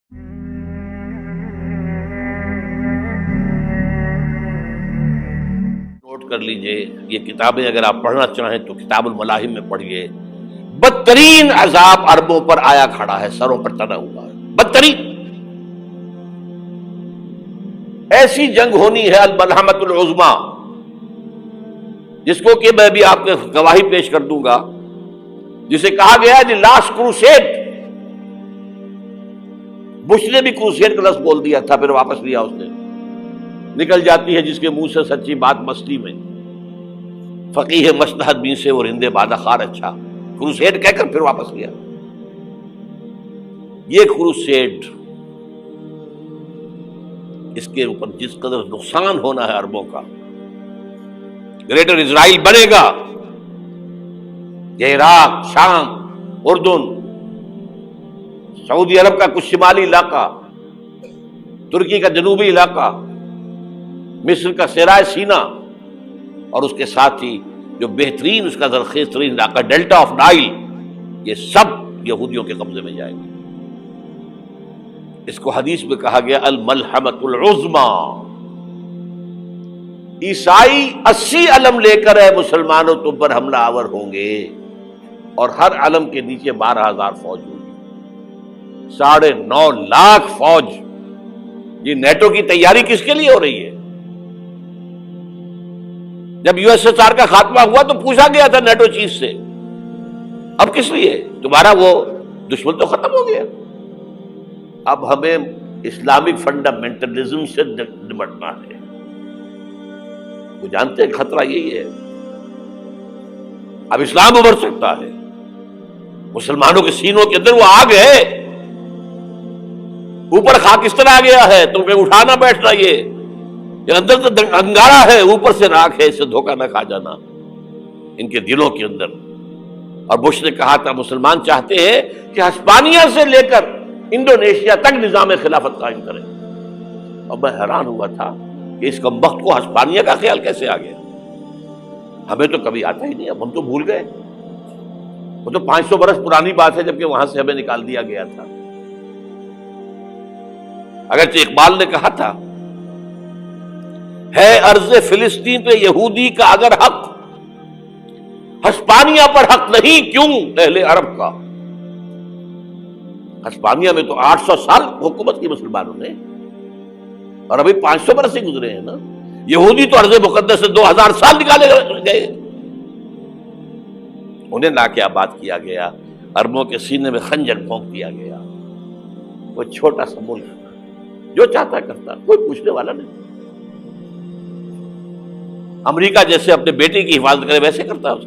Note کر لیجئے، یہ کتابیں اگر آپ پڑھنا چاہیں تو کتاب الملاحم میں پڑھیے۔ بدترین عذاب عربوں پر آیا کھڑا ہے، سروں پر تنا ہوا ہے، بدترین ایسی جنگ ہونی ہے الملحمۃ العظمیٰ، جس کو کہ میں بھی آپ کے گواہی پیش کر دوں گا، جسے کہا گیا ہے دی لاسٹ کروسیڈ۔ بش نے بھی کروسیڈ کا لفظ بول دیا تھا، پھر واپس لیا اس نے۔ نکل جاتی ہے جس کے منہ سے سچی بات مستی میں، فقیہ مصلحت بین سے اور ہندے بادہ خار اچھا، کروسیڈ کہہ کر پھر واپس لیا۔ یہ کروسیڈ، اس کے اوپر جس قدر نقصان ہونا ہے عربوں کا، گریٹر اسرائیل بنے گا، یہ عراق، شام، اردن، سعودی عرب کا کچھ شمالی علاقہ، ترکی کا جنوبی علاقہ، مصر کا صحرائے سینا، اور اس کے ساتھ ہی جو بہترین اس کا زرخیز ترین علاقہ ڈیلٹا آف نائل، یہ سب یہودیوں کے قبضے میں جائے گا۔ اس کو حدیث میں کہا گیا الملحمۃ العظمیٰ۔ عیسائی 80 علم لے کر ہے مسلمانوں تم پر حملہ آور ہوں گے، اور ہر علم کے نیچے 12,000 فوج ہوگی، 9.5 لاکھ فوج۔ یہ نیٹو کی تیاری کس کے لیے ہو رہی ہے؟ جب یو ایس ایس آر کا خاتمہ ہوا تو پوچھا گیا تھا نیٹو چیف سے، اب کس لیے؟ تمہارا وہ دشمن تو ختم ہو گیا، اب ہمیں اسلامک فنڈامنٹلزم سے نمٹنا ہے۔ وہ جانتے ہیں خطرہ یہی ہے، اب اسلام ابھر سکتا ہے، مسلمانوں کے سینوں کے اندر وہ آگ ہے، اوپر خاکستر آ گیا ہے، تم پہ اٹھانا بیٹھنا، یہ اندر تو انگارہ ہے، اوپر سے راکھ ہے، اس سے دھوکہ نہ کھا جانا ان کے دلوں کے اندر۔ اور بش نے کہا تھا مسلمان چاہتے ہیں کہ ہسپانیہ سے لے کر انڈونیشیا تک نظام خلافت قائم کریں، اور میں حیران ہوا تھا کہ اس کمبخت کو ہسپانیہ کا خیال کیسے آ گیا؟ ہمیں تو کبھی آتا ہی نہیں، اب ہم تو بھول گئے، وہ تو 500 برس پرانی بات ہے جبکہ وہاں سے ہمیں نکال دیا گیا تھا۔ اگرچہ اقبال نے کہا تھا ہے ارض فلسطین پہ یہودی کا اگر حق، ہسپانیہ پر حق نہیں کیوں اہل عرب کا؟ ہسپانیہ میں تو 800 سال حکومت کی مسلمانوں نے، اور ابھی 500 برس ہی گزرے ہیں نا۔ یہودی تو ارض مقدس سے 2000 سال نکالے گئے، انہیں لا کے آباد کیا گیا، عربوں کے سینے میں خنجر بھونک دیا گیا۔ وہ چھوٹا سا ملک جو چاہتا کرتا، کوئی پوچھنے والا نہیں۔ امریکہ جیسے اپنے بیٹے کی حفاظت کرے ویسے کرتا ہے اس کی۔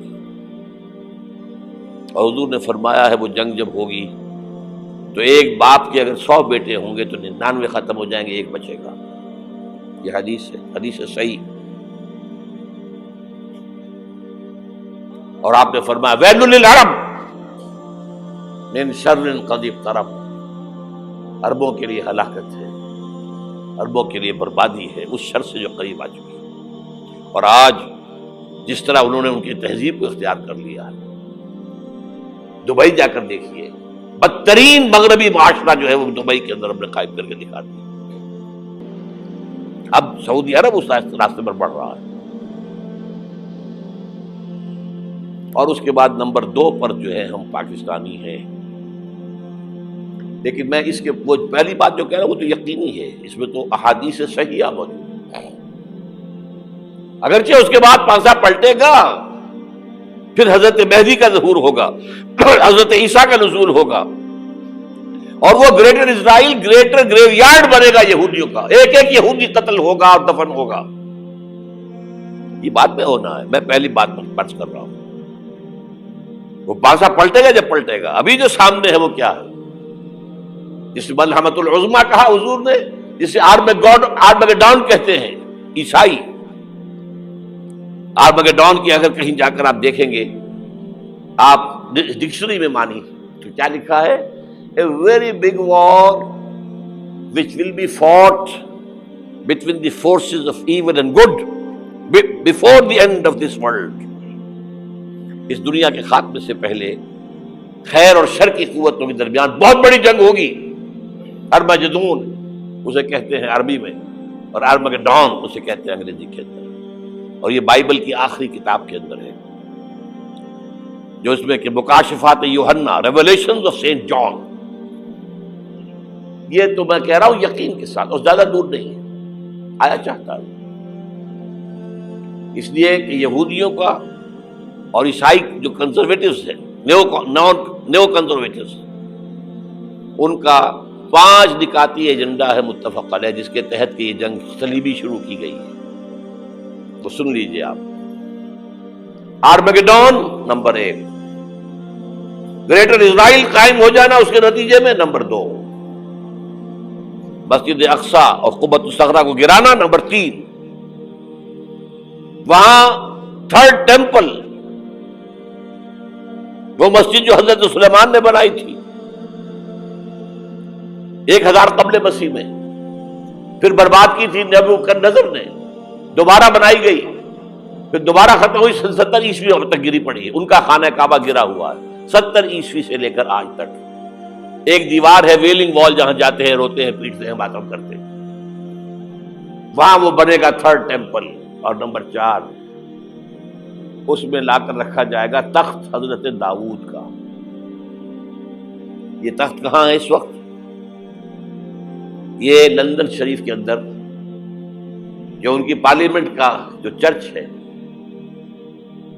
اور حضور نے فرمایا ہے وہ جنگ جب ہوگی تو ایک باپ کے اگر 100 بیٹے ہوں گے تو 99 ختم ہو جائیں گے، ایک بچے گا۔ یہ حدیث ہے، حدیث ہے صحیح۔ اور آپ نے فرمایا ویل للعرب من شر قد اقترب، عربوں کے لیے ہلاکت ہے، عربوں کے لیے بربادی ہے اس شر سے جو قریب آ چکی ہے۔ اور آج جس طرح انہوں نے ان کی تہذیب کو اختیار کر لیا ہے، دبئی جا کر دیکھیے، بدترین مغربی معاشرہ جو ہے وہ دبئی کے اندر ہم نے قائم کر کے دکھا دیا۔ اب سعودی عرب اس راستے پر بڑھ رہا ہے، اور اس کے بعد نمبر 2 پر جو ہے ہم پاکستانی ہیں۔ لیکن میں اس کے وہ پہلی بات جو کہہ رہا ہوں وہ تو یقینی ہے، اس میں تو احادیث صحیحہ موجود ہے۔ اگرچہ اس کے بعد پانسا پلٹے گا، پھر حضرت مہدی کا ظہور ہوگا، حضرت عیسیٰ کا نزول ہوگا، اور وہ گریٹر اسرائیل گریٹر گریو یارڈ بنے گا یہودیوں کا، ایک ایک یہودی قتل ہوگا اور دفن ہوگا۔ یہ بات میں ہونا ہے، میں پہلی بات پر پرچ کر رہا ہوں۔ وہ پانسا پلٹے گا جب پلٹے گا، ابھی جو سامنے ہے وہ کیا ہے؟ جس ملحمۃ العظمیٰ کہا حضور نے، جسے آرمگیڈون کہتے ہیں عیسائی۔ آرمگیڈون کی اگر کہیں جا کر آپ دیکھیں گے، آپ ڈکشنری میں مانی تو کیا لکھا ہے؟ A very big war which will be fought between the forces of evil and good before the end of this world. اس دنیا کے خاتمے سے پہلے خیر اور شر کی قوتوں کے درمیان بہت بڑی جنگ ہوگی، ارمجدون اسے کہتے ہیں عربی میں، اور ارمگڈون اسے کہتے ہیں انگریزی کے اندر، اور یہ بائبل کی آخری کتاب کے اندر ہے، جو اس میں کہ مکاشفات یوحنا، ریولیشنز آف سینٹ جان. یہ تو میں کہہ رہا ہوں یقین کے ساتھ، اور زیادہ دور نہیں ہے، آیا چاہتا ہے. اس لیے کہ یہودیوں کا اور عیسائی جو کنزرویٹوز ہیں، نیو کنزرویٹوز، ان کا 5 نکاتی ایجنڈا ہے متفق علیہ، جس کے تحت کہ یہ جنگ صلیبی شروع کی گئی ہے. تو سن لیجئے آپ. آرمیگیڈون نمبر 1، گریٹر اسرائیل قائم ہو جانا اس کے نتیجے میں نمبر 2، مسجد اقصی اور قبۃ الصخرہ کو گرانا نمبر 3، وہاں 3rd ٹیمپل، وہ مسجد جو حضرت سلیمان نے بنائی تھی 1000 قبل مسیح میں، پھر برباد کی تھی نبوکدنضر نے، دوبارہ بنائی گئی، پھر دوبارہ ختم ہوئی 70 عیسوی تک گری پڑی ہے. ان کا خانہ کعبہ گرا ہوا ہے 70 عیسوی سے لے کر آج تک. ایک دیوار ہے ویلنگ وال، جہاں جاتے ہیں، روتے ہیں، پیٹتے ہیں، ماتم کرتے ہیں، وہاں وہ بنے گا 3rd ٹیمپل. اور نمبر 4، اس میں لا کر رکھا جائے گا تخت حضرت داؤد کا. یہ تخت کہاں ہے اس وقت؟ یہ لندن شریف کے اندر، جو ان کی پارلیمنٹ کا جو چرچ ہے،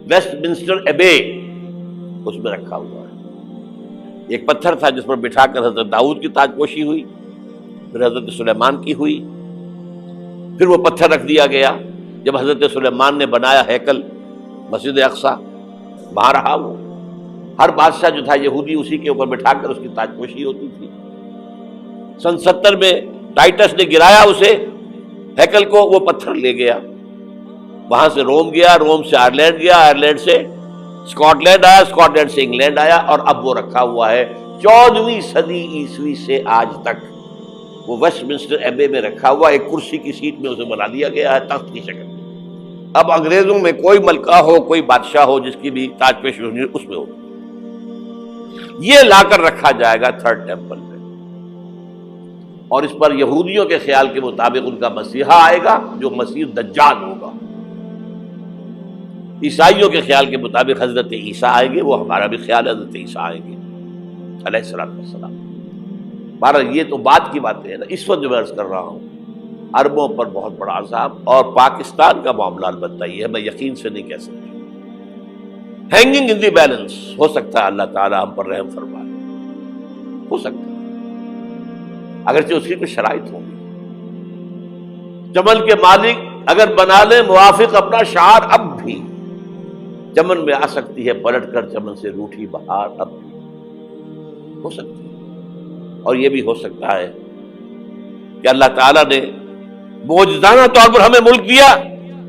ویسٹ منسٹر ایبے، اس میں رکھا ہوا ہے. ایک پتھر تھا جس پر بٹھا کر حضرت داؤد کی تاج پوشی ہوئی، پھر حضرت سلیمان کی ہوئی، پھر وہ پتھر رکھ دیا گیا جب حضرت سلیمان نے بنایا ہیکل مسجد اقصی، وہاں رہا وہ. ہر بادشاہ جو تھا یہودی اسی کے اوپر بٹھا کر اس کی تاج پوشی ہوتی تھی. سن 70 میں ٹائٹس نے گرایا اسے، ہیکل کو، وہ پتھر لے گیا، وہاں سے روم گیا، روم سے آئرلینڈ گیا، آئرلینڈ سے اسکاٹ لینڈ آیا، اسکاٹ لینڈ سے انگلینڈ آیا، اور اب وہ رکھا ہوا ہے 14ویں صدی عیسوی سے آج تک. وہ ویسٹ منسٹر ایبے میں رکھا ہوا، ایک کرسی کی سیٹ میں اسے بنا دیا گیا ہے تخت کی شکل میں. اب انگریزوں میں کوئی ملکہ ہو، کوئی بادشاہ ہو جس کی بھی تاج پوشی ہونی اس میں ہو. یہ لا کر رکھا جائے گا 3rd ٹیمپل میں، اور اس پر یہودیوں کے خیال کے مطابق ان کا مسیحا آئے گا جو مسیح دجال ہوگا. عیسائیوں کے خیال کے مطابق حضرت عیسیٰ آئیں گے، وہ ہمارا بھی خیال ہے حضرت عیسیٰ آئیں گے علیہ السلام. بہرحال یہ تو بعد کی باتیں ہیں نا. اس وقت جو میں عرض کر رہا ہوں، عربوں پر بہت بڑا عذاب، اور پاکستان کا معاملہ البتہ یہ ہے، میں یقین سے نہیں کہہ سکتا. ہینگنگ ان دی بیلنس، ہو سکتا ہے اللہ تعالیٰ ہم پر رحم فرمائے، ہو سکتا ہے، اگرچہ اس کی کچھ شرائط ہوں گی. چمن کے مالک اگر بنا لیں موافق اپنا شعار، اب بھی چمن میں آ سکتی ہے پلٹ کر چمن سے روٹھی بہار، اب بھی ہو سکتی ہے. اور یہ بھی ہو سکتا ہے کہ اللہ تعالیٰ نے معجزانہ طور پر ہمیں ملک دیا،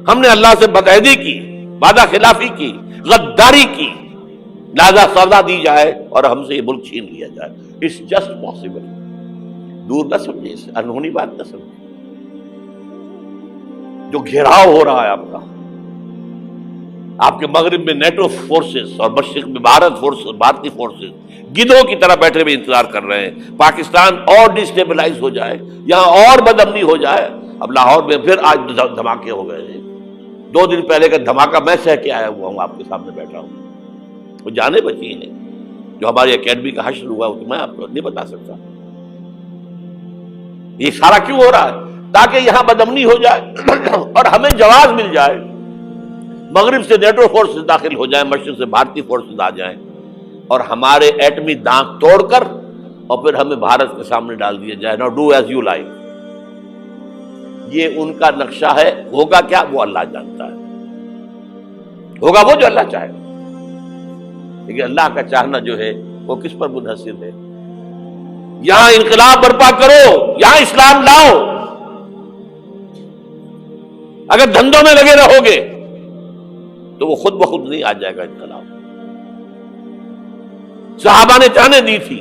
ہم نے اللہ سے بدعہدی کی، وعدہ خلافی کی، غداری کی، لہذا سزا دی جائے اور ہم سے یہ ملک چھین لیا جائے. It's just possible. دور نہ سمجھے، اسے انہونی بات نہ سمجھے. جو گھیراؤ ہو رہا ہے آپ کے مغرب میں نیٹو فورسز اور مشرق میں بھارتی فورسز گدھوں کی طرح بیٹھے ہوئے انتظار کر رہے ہیں پاکستان اور ڈسٹیبلائز ہو جائے، یہاں اور بدامنی ہو جائے. اب لاہور میں پھر آج دھماکے ہو گئے ہیں. 2 دن پہلے کا دھماکہ میں سہ کے آیا ہوا ہوں، آپ کے سامنے بیٹھا ہوں. وہ جانیں بچی ہیں جو ہماری اکیڈمی کا حشر ہوا، وہ تو میں آپ کو نہیں بتا سکتا. یہ سارا کیوں ہو رہا ہے؟ تاکہ یہاں بدامنی ہو جائے اور ہمیں جواز مل جائے. مغرب سے نیٹو فورسز داخل ہو جائیں، مشرق سے بھارتی فورسز آ جائیں، اور ہمارے ایٹمی دانت توڑ کر اور پھر ہمیں بھارت کے سامنے ڈال دیا جائے. نو ڈو ایز یو لائک. یہ ان کا نقشہ ہے. ہوگا کیا وہ اللہ جانتا ہے. ہوگا وہ جو اللہ چاہے. لیکن اللہ کا چاہنا جو ہے وہ کس پر منحصر ہے؟ یہاں انقلاب برپا کرو، یہاں اسلام لاؤ. اگر دھندوں میں لگے رہو گے تو وہ خود بخود نہیں آ جائے گا انقلاب. صحابہ نے جانیں دی تھی،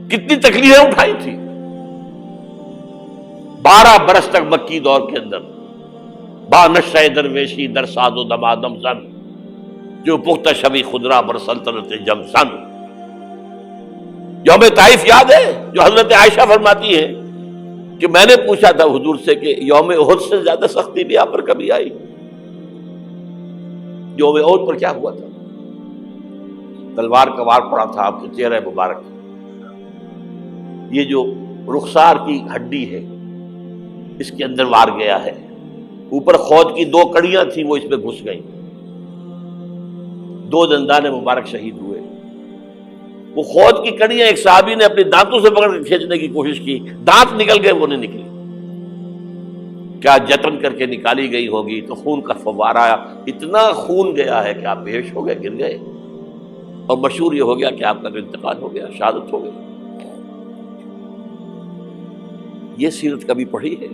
کتنی تکلیفیں اٹھائی تھی. 12 برس تک مکی دور کے اندر با نشہ درویشی در ساز و دمادم زن، جو پختہ شبی خدرا بر سلطنت جم سن. یوم طائف یاد ہے جو حضرت عائشہ فرماتی ہے کہ میں نے پوچھا تھا حضور سے کہ یوم احد سے زیادہ سختی بھی آپ پر کبھی آئی؟ یوم احد پر کیا ہوا تھا؟ تلوار کا وار پڑا تھا آپ کے چہرہ مبارک، یہ جو رخسار کی ہڈی ہے اس کے اندر وار گیا ہے، اوپر خود کی 2 کڑیاں تھیں وہ اس میں گھس گئیں، 2 دندان مبارک شہید ہوئے۔ وہ خود کی کڑیاں ایک صحابی نے اپنے دانتوں سے پکڑ کے کھینچنے کی کوشش کی، دانت نکل گئے، وہ نہیں نکلی، کیا جتن کر کے نکالی گئی ہوگی تو خون کا فوارہ آیا، اتنا خون گیا ہے کہ آپ بے ہوش ہو گئے، گر گئے، اور مشہور یہ ہو گیا کہ آپ کا انتقال ہو گیا، شہادت ہو گئی۔ یہ سیرت کبھی پڑھی ہے؟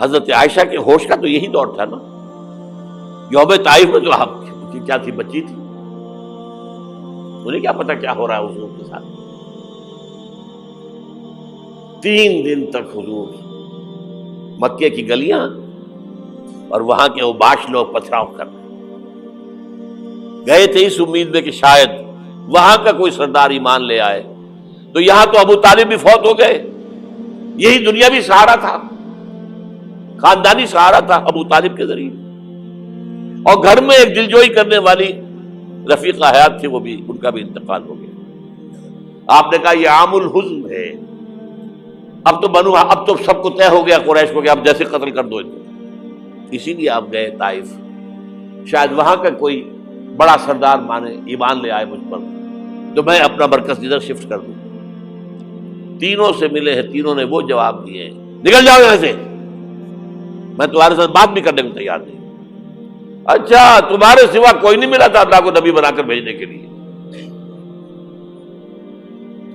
حضرت عائشہ کے ہوش کا تو یہی دور تھا نا، یوم طائف میں جو آپ کی کیا تھی، بچی تھی، انہیں کیا پتا کیا ہو رہا ہے حضور کے ساتھ۔ 3 دن تک حضور مکے کی گلیاں اور وہاں کے اوباش لوگ پتھراؤ کر رہے گئے تھے اس امید میں کہ شاید وہاں کا کوئی سردار ایمان لے آئے، تو یہاں تو ابو طالب بھی فوت ہو گئے، یہی دنیاوی سہارا تھا، خاندانی سہارا تھا ابو طالب کے ذریعے، اور گھر میں ایک دلجوئی کرنے والی رفیقہ حیات تھی، وہ بھی، ان کا بھی انتقال ہو گیا۔ آپ نے کہا یہ عام الحزن ہے، اب تو سب کو طے ہو گیا قریش کو کہ اب جیسے قتل کر دو ان کو، اسی لیے آپ گئے طائف، شاید وہاں کا کوئی بڑا سردار مانے، ایمان لے آئے مجھ پر، تو میں اپنا مرکز ادھر شفٹ کر دوں۔ تینوں سے ملے ہیں، تینوں نے وہ جواب دیے ہیں، نکل جاؤ یہاں سے، میں تمہارے ساتھ بات بھی کرنے کو تیار نہیں۔ اچھا، تمہارے سوا کوئی نہیں ملا تھا اللہ کو نبی بنا کر بھیجنے کے لیے؟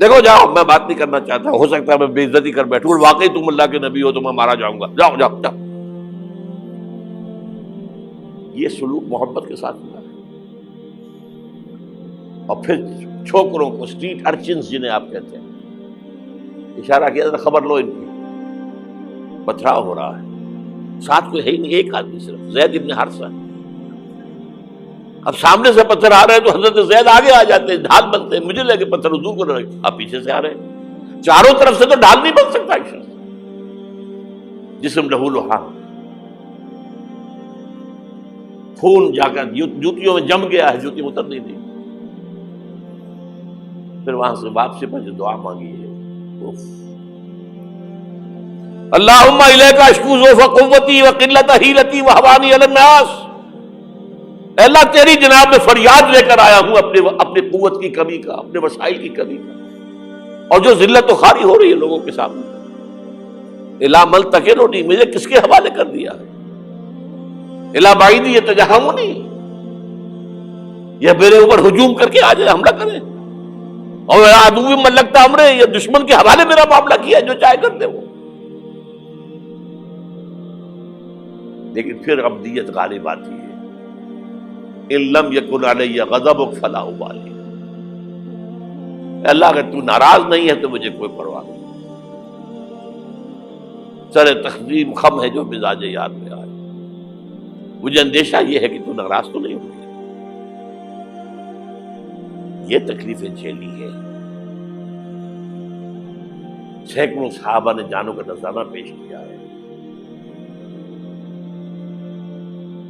دیکھو جاؤ، میں بات نہیں کرنا چاہتا، ہو سکتا ہے میں بے عزتی کر بیٹھوں، واقعی تم اللہ کے نبی ہو تو میں مارا جاؤں گا، جاؤ جاؤ جاؤ۔ یہ سلوک محبت کے ساتھ ہوا ہے۔ اور پھر چھوکروں کو، اسٹریٹ ارچنز جنہیں آپ کہتے ہیں، اشارہ کیا تھا، خبر لو ان کی، پتھراؤ ہو رہا ہے، ساتھ کوئی ہے ہی نہیں، ایک آدمی صرف، زید ابن حارثہ۔ اب سامنے سے پتھر آ رہے ہیں تو حضرت زید آگے آ جاتے ہیں، ڈھال بنتے ہیں، مجھے لگے پتھر حضور کو رہے، آپ پیچھے سے آ رہے ہیں، چاروں طرف سے تو ڈھال نہیں بن سکتا ایک شخص، جسم لہو لہان، خون جا کر جوتیوں میں جم گیا ہے، جوتی اتر نہیں دی۔ پھر وہاں سے واپسی پر جو دعا مانگی ہے، اللہم الیک اشکو ضعف قوتی وقلت حیلتی وہوانی علی الناس، اے اللہ تیری جناب میں فریاد لے کر آیا ہوں اپنے قوت کی کمی کا، اپنے وسائل کی کمی کا، اور جو ذلت و خواری ہو رہی ہے لوگوں کے سامنے، الا ملتقننی، مجھے کس کے حوالے کر دیا ہے، الا بعیدی یتجہمنی، یہ میرے اوپر ہجوم کر کے آ جائے، حملہ کرے، اور عدو من لگتا امرے، یہ دشمن کے حوالے میرا معاملہ کیا، جو چاہے کر دے وہ۔ لیکن پھر عبدیت غالب آتی ہے، ان لم یکن علی غضبک فلا ابالی، اللہ اگر تو ناراض نہیں ہے تو مجھے کوئی پرواہ نہیں، سر تقسیم خم ہے جو مزاج یار میں آئے، مجھے اندیشہ یہ ہے کہ تو ناراض تو نہیں ہوئی، یہ تکلیفیں جھیلی ہے۔ سینکڑوں صحابہ نے جانوں کا نذرانہ پیش کیا ہے،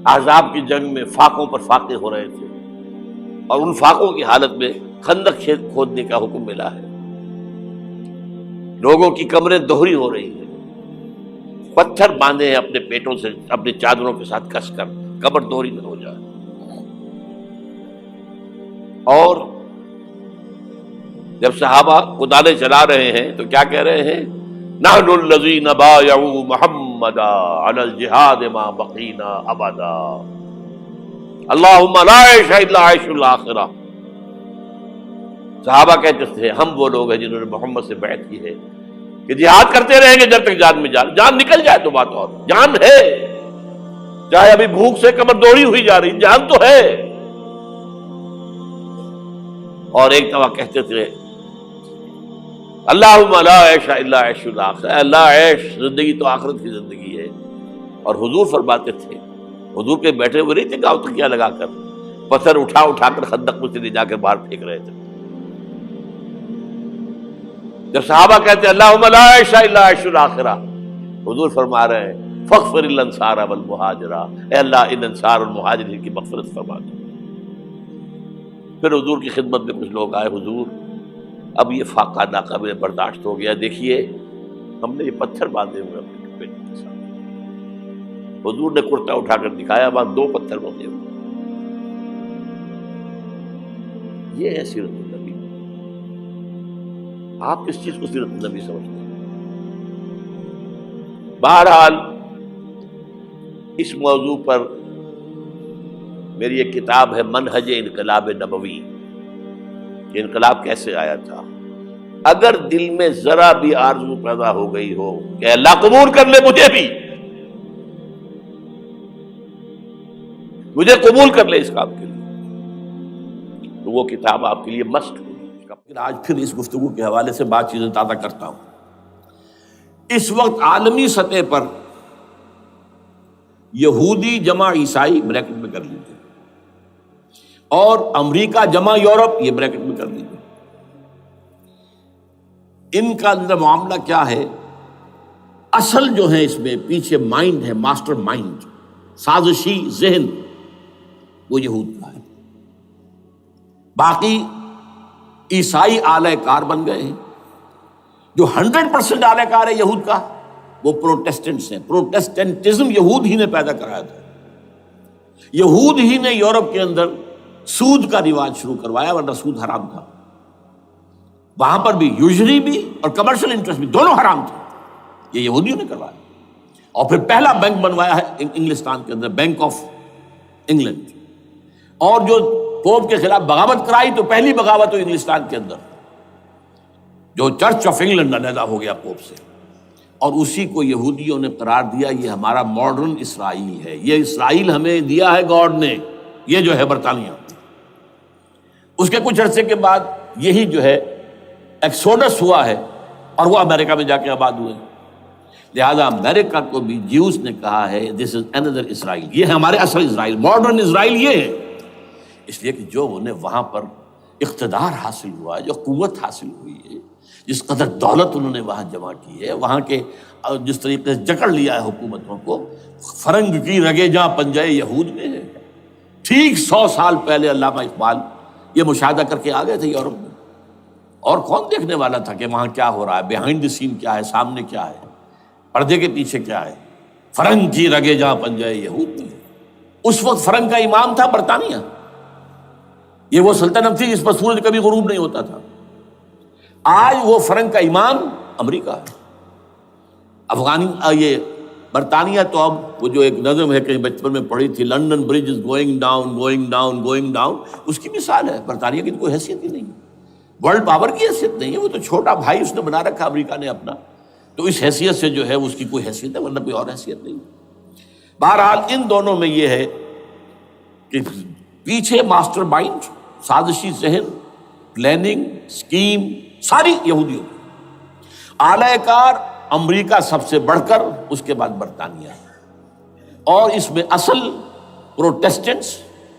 احزاب کی جنگ میں فاقوں پر فاقے ہو رہے تھے، اور ان فاقوں کی حالت میں خندق کھودنے کا حکم ملا ہے، لوگوں کی کمریں دوہری ہو رہی ہیں، پتھر باندھے ہیں اپنے پیٹوں سے، اپنے چادروں کے ساتھ کس کر کمر دوہری نہ ہو جائے، اور جب صحابہ کدالیں چلا رہے ہیں تو کیا کہہ رہے ہیں، نحن الذین بایعوا محمدا علی الجہاد ما بقینا ابدا، اللہم لا عیش الا عیش الاخرہ۔ صحابہ کہتے تھے ہم وہ لوگ ہیں جنہوں نے محمد سے بیعت کی ہے کہ جہاد کرتے رہیں گے جب تک جان میں جان نکل جائے تو بات، اور جان ہے، چاہے ابھی بھوک سے کمر دوڑی ہوئی جا رہی، جان تو ہے۔ اور ایک دفعہ کہتے تھے اللہم لا عیش الا عیش الاخرہ، اللہ عیش، زندگی تو آخرت کی زندگی ہے۔ اور حضور فرماتے تھے، حضور کے بیٹھے ہوئے نہیں تھے گاؤں تکیہ لگا کر، پتھر اٹھا کر خندق میں سے لے جا کر باہر پھینک رہے تھے، جب صحابہ کہتے ہیں اللہم لا عیش الا عیش الاخرہ، حضور فرما رہے ہیں فاغفر للانصار والمہاجرہ، اے اللہ ان انصار اور مہاجرین کی مغفرت فرما دے۔ پھر حضور کی خدمت میں کچھ لوگ آئے، حضور اب یہ فاقہ ناقابل برداشت ہو گیا، دیکھیے ہم نے یہ پتھر باندھے ہوئے اپنے پیٹ کے ساتھ۔ حضور نے کرتا اٹھا کر دکھایا، وہاں 2 پتھر باندھے ہوئے۔ یہ ہے سیرت النبی۔ آپ کس چیز کو سیرت النبی سمجھتے ہیں؟ بہرحال اس موضوع پر میری ایک کتاب ہے منہج انقلاب نبوی، کہ انقلاب کیسے آیا تھا۔ اگر دل میں ذرا بھی آرزو پیدا ہو گئی ہو کہ اللہ قبول کر لے مجھے قبول کر لے اس کام کے لیے، تو وہ کتاب آپ کے لیے مسٹ ہوگی۔ آج پھر اس گفتگو کے حوالے سے بات چیزیں تازہ کرتا ہوں۔ اس وقت عالمی سطح پر یہودی جمع عیسائی بریکٹ میں کر لیجیے، اور امریکہ جمع یورپ یہ بریکٹ میں کر لیجیے، ان کا اندر معاملہ کیا ہے؟ اصل جو ہے اس میں پیچھے مائنڈ ہے، ماسٹر مائنڈ، سازشی ذہن، وہ یہود کا ہے۔ باقی عیسائی اعلی کار بن گئے ہیں۔ جو 100% اعلی کار ہے یہود کا، وہ پروٹیسٹنٹس ہیں۔ پروٹیسٹنٹزم یہود ہی نے پیدا کرایا تھا۔ یہود ہی نے یورپ کے اندر سود کا رواج شروع کروایا، ورنہ سود حرام تھا۔ وہاں پر بھی یوزری بھی اور کمرشل انٹرسٹ بھی دونوں حرام تھے، یہ یہودیوں نے کروایا۔ اور پھر پہلا بینک بنوایا ہے انگلستان کے اندر، بینک آف انگلینڈ۔ اور جو پوپ کے خلاف بغاوت کرائی، تو پہلی بغاوت ہوئی انگلستان کے اندر، جو چرچ آف انگلینڈ علیحدہ ہو گیا پوپ سے، اور اسی کو یہودیوں نے قرار دیا یہ ہمارا ماڈرن اسرائیل ہے، یہ اسرائیل ہمیں دیا ہے گاڈ نے، یہ جو ہے برطانیہ۔ اس کے کچھ عرصے کے بعد یہی جو ہے ایکسوڈس ہوا ہے، اور وہ امریکہ میں جا کے آباد ہوئے۔ لہذا امریکہ کو بھی جیوز نے کہا ہے دس از اندر اسرائیل، یہ ہے ہمارے اصل اسرائیل، ماڈرن اسرائیل یہ ہے۔ اس لیے کہ جو انہیں وہاں پر اقتدار حاصل ہوا ہے، جو قوت حاصل ہوئی ہے، جس قدر دولت انہوں نے وہاں جمع کی ہے، وہاں کے جس طریقے سے جکڑ لیا ہے حکومتوں کو، فرنگ کی رگے جہاں پنجے یہود میں ہے۔ ٹھیک 100 سال پہلے علامہ اقبال یہ مشاہدہ کر کے آ گئے تھے یورپ میں، اور کون دیکھنے والا تھا کہ وہاں کیا ہو رہا ہے، بیہائنڈ دی سین کیا ہے، سامنے کیا ہے، پردے کے پیچھے کیا ہے۔ فرنگ کی رگے جہاں پنجے یہود میں ہے۔ اس وقت فرنگ کا امام تھا برطانیہ، یہ وہ سلطنت تھی جس پر سورج کبھی غروب نہیں ہوتا تھا۔ آج وہ فرنگ کا امام امریکہ ہے۔ یہ برطانیہ تو اب وہ جو ایک نظم ہے کہیں بچپن میں پڑھی تھی، London bridge is going down going down going down, اس کی مثال ہے۔ برطانیہ کی تو کوئی حیثیت ہی نہیں، ورلڈ پاور کی حیثیت نہیں ہے، وہ تو چھوٹا بھائی اس نے بنا رکھا امریکہ نے اپنا، تو اس حیثیت سے جو ہے اس کی کوئی حیثیت ہے، ورنہ کوئی اور حیثیت نہیں۔ بہرحال ان دونوں میں یہ ہے کہ پیچھے ماسٹر مائنڈ، سازشی ذہن، پلاننگ، اسکیم ساری یہودیوں کی۔ اعلی کار امریکہ سب سے بڑھ کر، اس کے بعد برطانیہ ہے، اور اس میں اصل پروٹیسٹنٹس،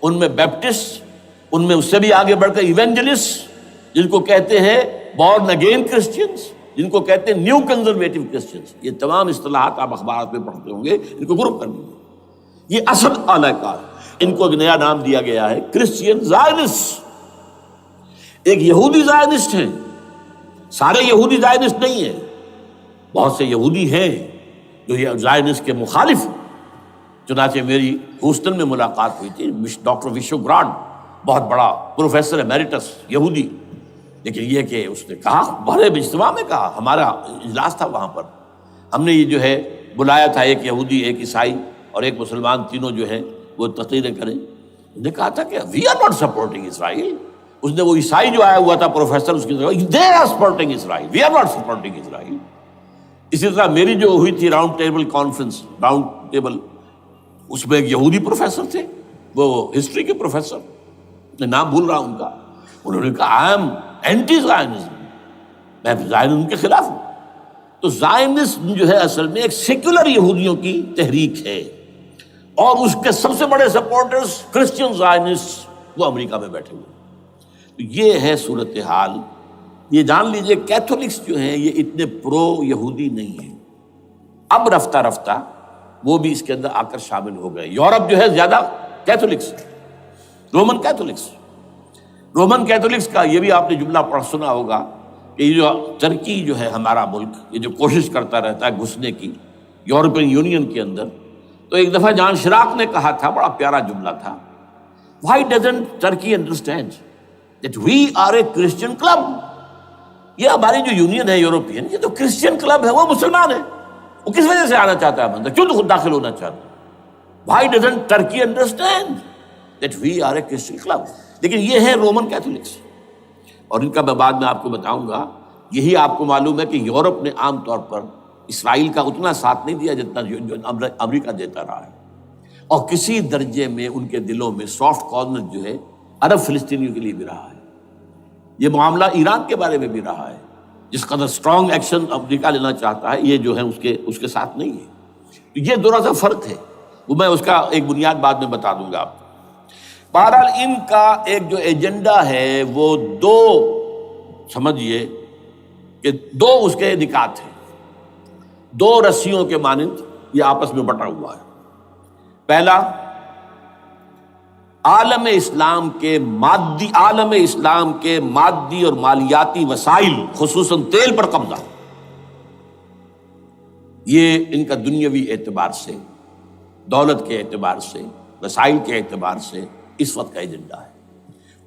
ان میں بیپٹسٹ، ان میں اس سے بھی آگے بڑھ کر ایونجلسٹ، جن کو کہتے ہیں بورن اگین کرسچنس، جن کو کہتے ہیں نیو کنزرویٹو کرسچنس، یہ تمام اصطلاحات آپ اخبارات میں پڑھتے ہوں گے، ان کو گروپ کر لیجیے۔ یہ اصل اعلی کار، ان کو ایک نیا نام دیا گیا ہے کرسچین زائنسٹ۔ ایک یہودی زائنسٹ ہیں، سارے یہودی زائنسٹ نہیں ہیں، بہت سے یہودی ہیں جو یہ زائنسٹ کے مخالف ہیں۔ چنانچہ میری ہیوسٹن میں ملاقات ہوئی تھی ڈاکٹر وشو گرانٹ، بہت بڑا پروفیسر ایمیریٹس یہودی، لیکن یہ کہ اس نے کہا، بڑے اجتماع میں کہا، ہمارا اجلاس تھا وہاں پر، ہم نے یہ جو ہے بلایا تھا ایک یہودی، ایک عیسائی اور ایک مسلمان، تینوں جو ہیں وہ تقریریں کریں۔ انہوں نے کہا تھا کہ وی آر ناٹ سپورٹنگ اسرائیل۔ اس نے وہ عیسائی جو آیا ہوا تھا پروفیسر، اس کی طرف they are supporting Israel, we are not supporting Israel. اسی طرح میری جو ہوئی تھی round table conference, round table, اس میں ایک یہودی پروفیسر تھے، وہ ہسٹری کے پروفیسر، میں نام بھول رہا ہوں ان کا، انہوں نے کہا آئی ایم اینٹی زائنزم، میں زائنزم کے خلاف ہوں۔ تو زائنزم جو ہے اصل میں ایک سیکولر یہودیوں کی تحریک ہے، اور اس کے سب سے بڑے سپورٹرز کرسچین زائنسٹ وہ امریکہ میں بیٹھے ہوئے۔ تو یہ ہے صورتحال یہ جان لیجئے کیتھولکس جو ہیں یہ اتنے پرو یہودی نہیں ہیں، اب رفتہ رفتہ وہ بھی اس کے اندر آ کر شامل ہو گئے۔ یورپ جو ہے زیادہ Catholics, Roman Catholics, Roman Catholics کا یہ بھی آپ نے جملہ پڑھ سنا ہوگا کہ یہ جو ترکی جو ہے ہمارا ملک، یہ جو کوشش کرتا رہتا ہے گھسنے کی یورپین یونین کے اندر، تو ایک دفعہ جان شراق نے کہا تھا، بڑا پیارا جملہ تھا، Why doesn't Turkey understand that we are a Christian club؟ یہ ہماری جو یونین ہے یورپین، یہ تو کرسچین کلب ہے، وہ مسلمان ہے، وہ کس وجہ سے آنا چاہتا ہے بندہ، کیوں تو خود داخل ہونا چاہتا ہے؟ Why doesn't Turkey understand that we are a Christian club؟ لیکن یہ ہے رومن کیتھولکس، اور ان کا میں بعد میں آپ کو بتاؤں گا۔ یہی آپ کو معلوم ہے کہ یورپ نے عام طور پر اسرائیل کا اتنا ساتھ نہیں دیا جتنا جو امریکہ دیتا رہا ہے، اور کسی درجے میں ان کے دلوں میں سافٹ کارنر جو ہے عرب فلسطینیوں کے لیے بھی رہا ہے۔ یہ معاملہ ایران کے بارے میں بھی رہا ہے، جس قدر اسٹرانگ ایکشن امریکہ لینا چاہتا ہے، یہ جو ہے اس کے ساتھ نہیں ہے۔ یہ دونوں سا فرق ہے، وہ میں اس کا ایک بنیاد بعد میں بتا دوں گا آپ کو۔ بہرحال ان کا ایک جو ایجنڈا ہے وہ دو، سمجھیے کہ دو اس کے نکات ہیں، دو رسیوں کے مانند یہ آپس میں بٹا ہوا ہے۔ پہلا، عالم اسلام کے مادی اور مالیاتی وسائل، خصوصاً تیل پر قبضہ، یہ ان کا دنیاوی اعتبار سے، دولت کے اعتبار سے، وسائل کے اعتبار سے اس وقت کا ایجنڈا ہے۔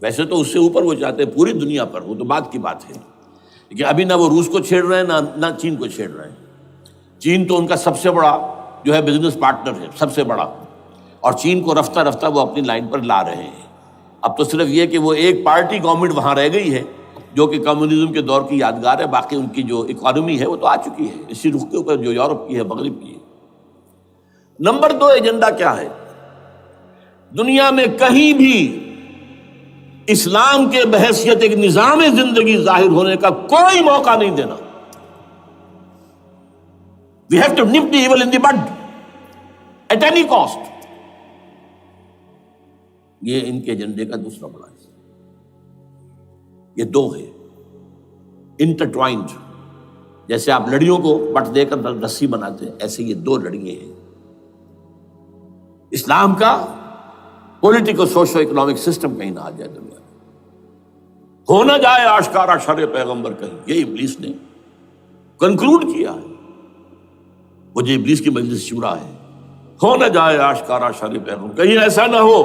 ویسے تو اس سے اوپر وہ چاہتے ہیں پوری دنیا پر، وہ تو بات کی بات ہے، لیکن ابھی نہ وہ روس کو چھیڑ رہے ہیں نہ چین کو چھیڑ رہے ہیں۔ چین تو ان کا سب سے بڑا جو ہے بزنس پارٹنر ہے، سب سے بڑا، اور چین کو رفتہ رفتہ وہ اپنی لائن پر لا رہے ہیں۔ اب تو صرف یہ کہ وہ ایک پارٹی گورنمنٹ وہاں رہ گئی ہے جو کہ کمیونزم کے دور کی یادگار ہے، باقی ان کی جو اکانومی ہے وہ تو آ چکی ہے اسی رخ کے اوپر جو یورپ کی ہے، مغرب کی ہے۔ نمبر دو ایجنڈا کیا ہے؟ دنیا میں کہیں بھی اسلام کے بحیثیت ایک نظام زندگی ظاہر ہونے کا کوئی موقع نہیں دینا۔ We have to nip the evil in the bud at any cost۔ یہ ان کے ایجنڈے کا دوسرا بڑا حصہ۔ یہ دو ہے انٹرٹوائنڈ، جیسے آپ لڑیوں کو بٹ دے کر رسی بناتے ہیں، ایسے یہ دو لڑیے ہیں۔ اسلام کا پولیٹیکل سوشو اکنامک سسٹم کہیں نہ آ جائے دنیا میں، ہو نہ جائے آشکارا شر پیغمبر کہیں، یہ ابلیس نے کنکلوڈ کیا ہے، وہ جو ابلیس کی مجلس شورا ہے، ہو نہ جائے آشکارا شر پیغمبر، کہیں ایسا نہ ہو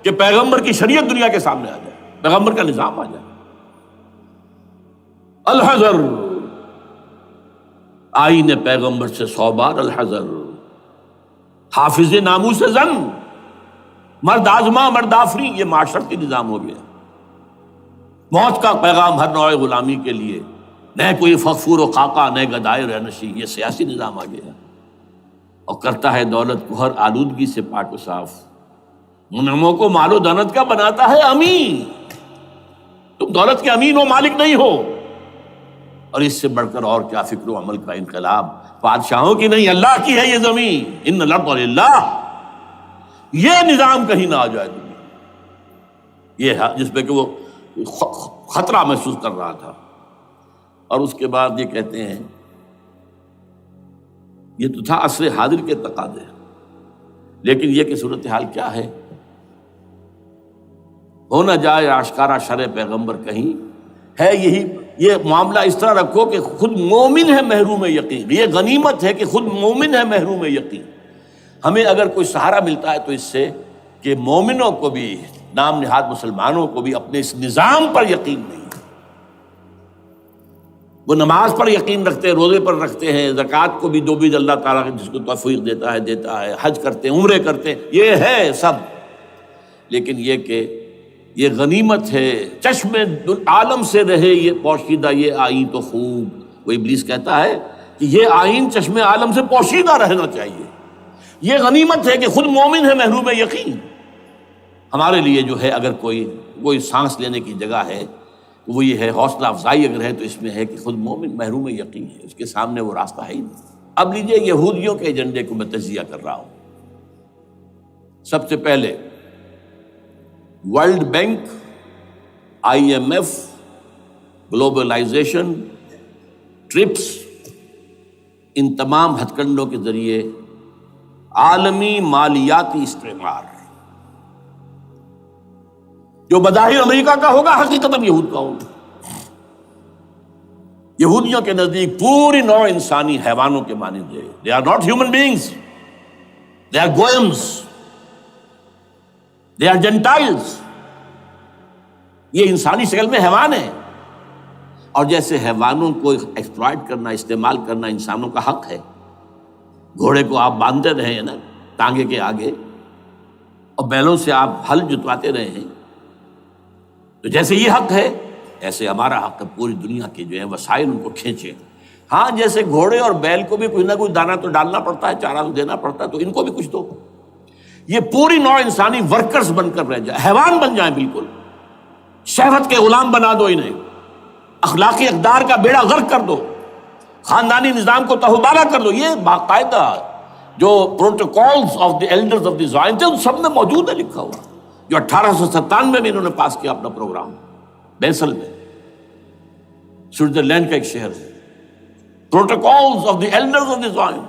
کہ پیغمبر کی شریعت دنیا کے سامنے آ جائے، پیغمبر کا نظام آ جائے۔ الحذر، آئین پیغمبر سے 100 بار الحذر، حافظ ناموس زن، مرد آزما مرد آفری، یہ معاشرتی نظام ہو گیا۔ موت کا پیغام ہر نوع غلامی کے لیے، نہ کوئی فخفور و خاکہ نہ گدائے رہنشی، یہ سیاسی نظام آ گیا، اور کرتا ہے دولت کو ہر آلودگی سے پاک و صاف، منعموں کو مال و دولت کا بناتا ہے امین۔ تم دولت کے امین و مالک نہیں ہو، اور اس سے بڑھ کر اور کیا فکر و عمل کا انقلاب، بادشاہوں کی نہیں اللہ کی ہے یہ زمین، ان الارض للہ۔ یہ نظام کہیں نہ آ جائے دنیا، یہ ہے جس پہ کہ وہ خطرہ محسوس کر رہا تھا۔ اور اس کے بعد یہ کہتے ہیں، یہ تو تھا عصر حاضر کے تقاضے، لیکن یہ کہ صورتحال کیا ہے، ہو نہ جائے آشکارا شر پیغمبر کہیں، ہے یہی، یہ معاملہ اس طرح رکھو کہ خود مومن ہے محروم یقین، یہ غنیمت ہے کہ خود مومن ہے محروم یقین۔ ہمیں اگر کوئی سہارا ملتا ہے تو اس سے کہ مومنوں کو بھی، نام نہاد مسلمانوں کو بھی اپنے اس نظام پر یقین نہیں ہے۔ وہ نماز پر یقین رکھتے ہیں، روزے پر رکھتے ہیں، زکوٰۃ کو بھی دو بھی اللہ تعالیٰ جس کو توفیق دیتا ہے، حج کرتے ہیں، عمرے کرتے ہیں، یہ ہے سب، لیکن یہ کہ یہ غنیمت ہے، چشم عالم سے رہے یہ پوشیدہ یہ آئین تو خوب۔ وہ ابلیس کہتا ہے کہ یہ آئین چشم عالم سے پوشیدہ رہنا چاہیے، یہ غنیمت ہے کہ خود مومن ہے محروم یقین۔ ہمارے لیے جو ہے اگر کوئی سانس لینے کی جگہ ہے تو وہ یہ ہے، حوصلہ افزائی اگر ہے تو اس میں ہے کہ خود مومن محروم یقین ہے، اس کے سامنے وہ راستہ ہے ہی نہیں۔ اب لیجیے یہودیوں کے ایجنڈے کو میں تجزیہ کر رہا ہوں۔ سب سے پہلے world bank, IMF globalisation, TRIPS, ان تمام ہتھ کنڈوں کے ذریعے عالمی مالیاتی استعمار جو بظاہر امریکہ کا ہوگا حقیقتاً یہود کا ہوگا۔ یہودیوں کے نزدیک پوری نوع انسانی حیوانوں کے مانند ہے۔ They are not human beings. They are goyams. They are Gentiles. یہ انسانی شکل میں حیوان ہیں، اور جیسے حیوانوں کو ایکسپلائٹ کرنا، استعمال کرنا انسانوں کا حق ہے، گھوڑے کو آپ باندھتے رہے ہیں نا ٹانگے کے آگے، اور بیلوں سے آپ ہل جتواتے رہے ہیں، تو جیسے یہ حق ہے ایسے ہمارا حق ہے پوری دنیا کے جو ہے وسائل ان کو کھینچیں۔ ہاں جیسے گھوڑے اور بیل کو بھی کچھ نہ کچھ دانہ تو ڈالنا پڑتا ہے، چارہ تو دینا پڑتا ہے، تو ان کو بھی کچھ دو۔ یہ پوری نوع انسانی ورکرز بن کر رہ جائے، حیوان بن جائیں، بالکل شہوت کے غلام بنا دو انہیں، اخلاقی اقدار کا بیڑا غرق کر دو، خاندانی نظام کو تہوبالا کر دو۔ یہ باقاعدہ جو protocols of the elders of the Zion تھے ان سب میں موجود ہے، لکھا ہوا، جو 1897 میں انہوں نے پاس کیا اپنا پروگرام، بیسل میں، سوئٹزرلینڈ کا ایک شہر ہے۔ Protocols of the elders of the Zion,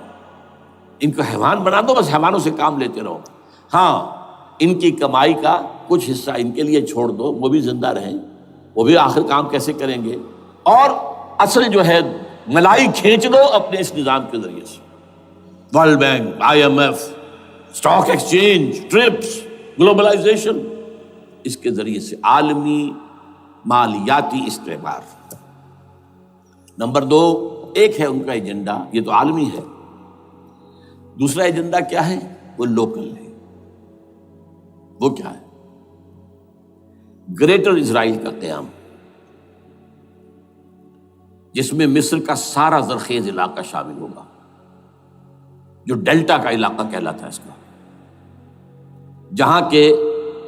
ان کو حیوان بنا دو، بس حیوانوں سے کام لیتے رہو۔ ہاں ان کی کمائی کا کچھ حصہ ان کے لیے چھوڑ دو، وہ بھی زندہ رہیں، وہ بھی آخر کام کیسے کریں گے، اور اصل جو ہے ملائی کھینچ دو اپنے اس نظام کے ذریعے سے۔ World bank, IMF، stock exchange, TRIPS, globalisation, اس کے ذریعے سے عالمی مالیاتی استعمار۔ نمبر 2، ایک ہے ان کا ایجنڈا، یہ تو عالمی ہے، دوسرا ایجنڈا کیا ہے؟ وہ لوکل ہے۔ وہ کیا ہے؟ گریٹر اسرائیل کا قیام، جس میں مصر کا سارا زرخیز علاقہ شامل ہوگا، جو ڈیلٹا کا علاقہ کہلاتا ہے اس کا، جہاں کے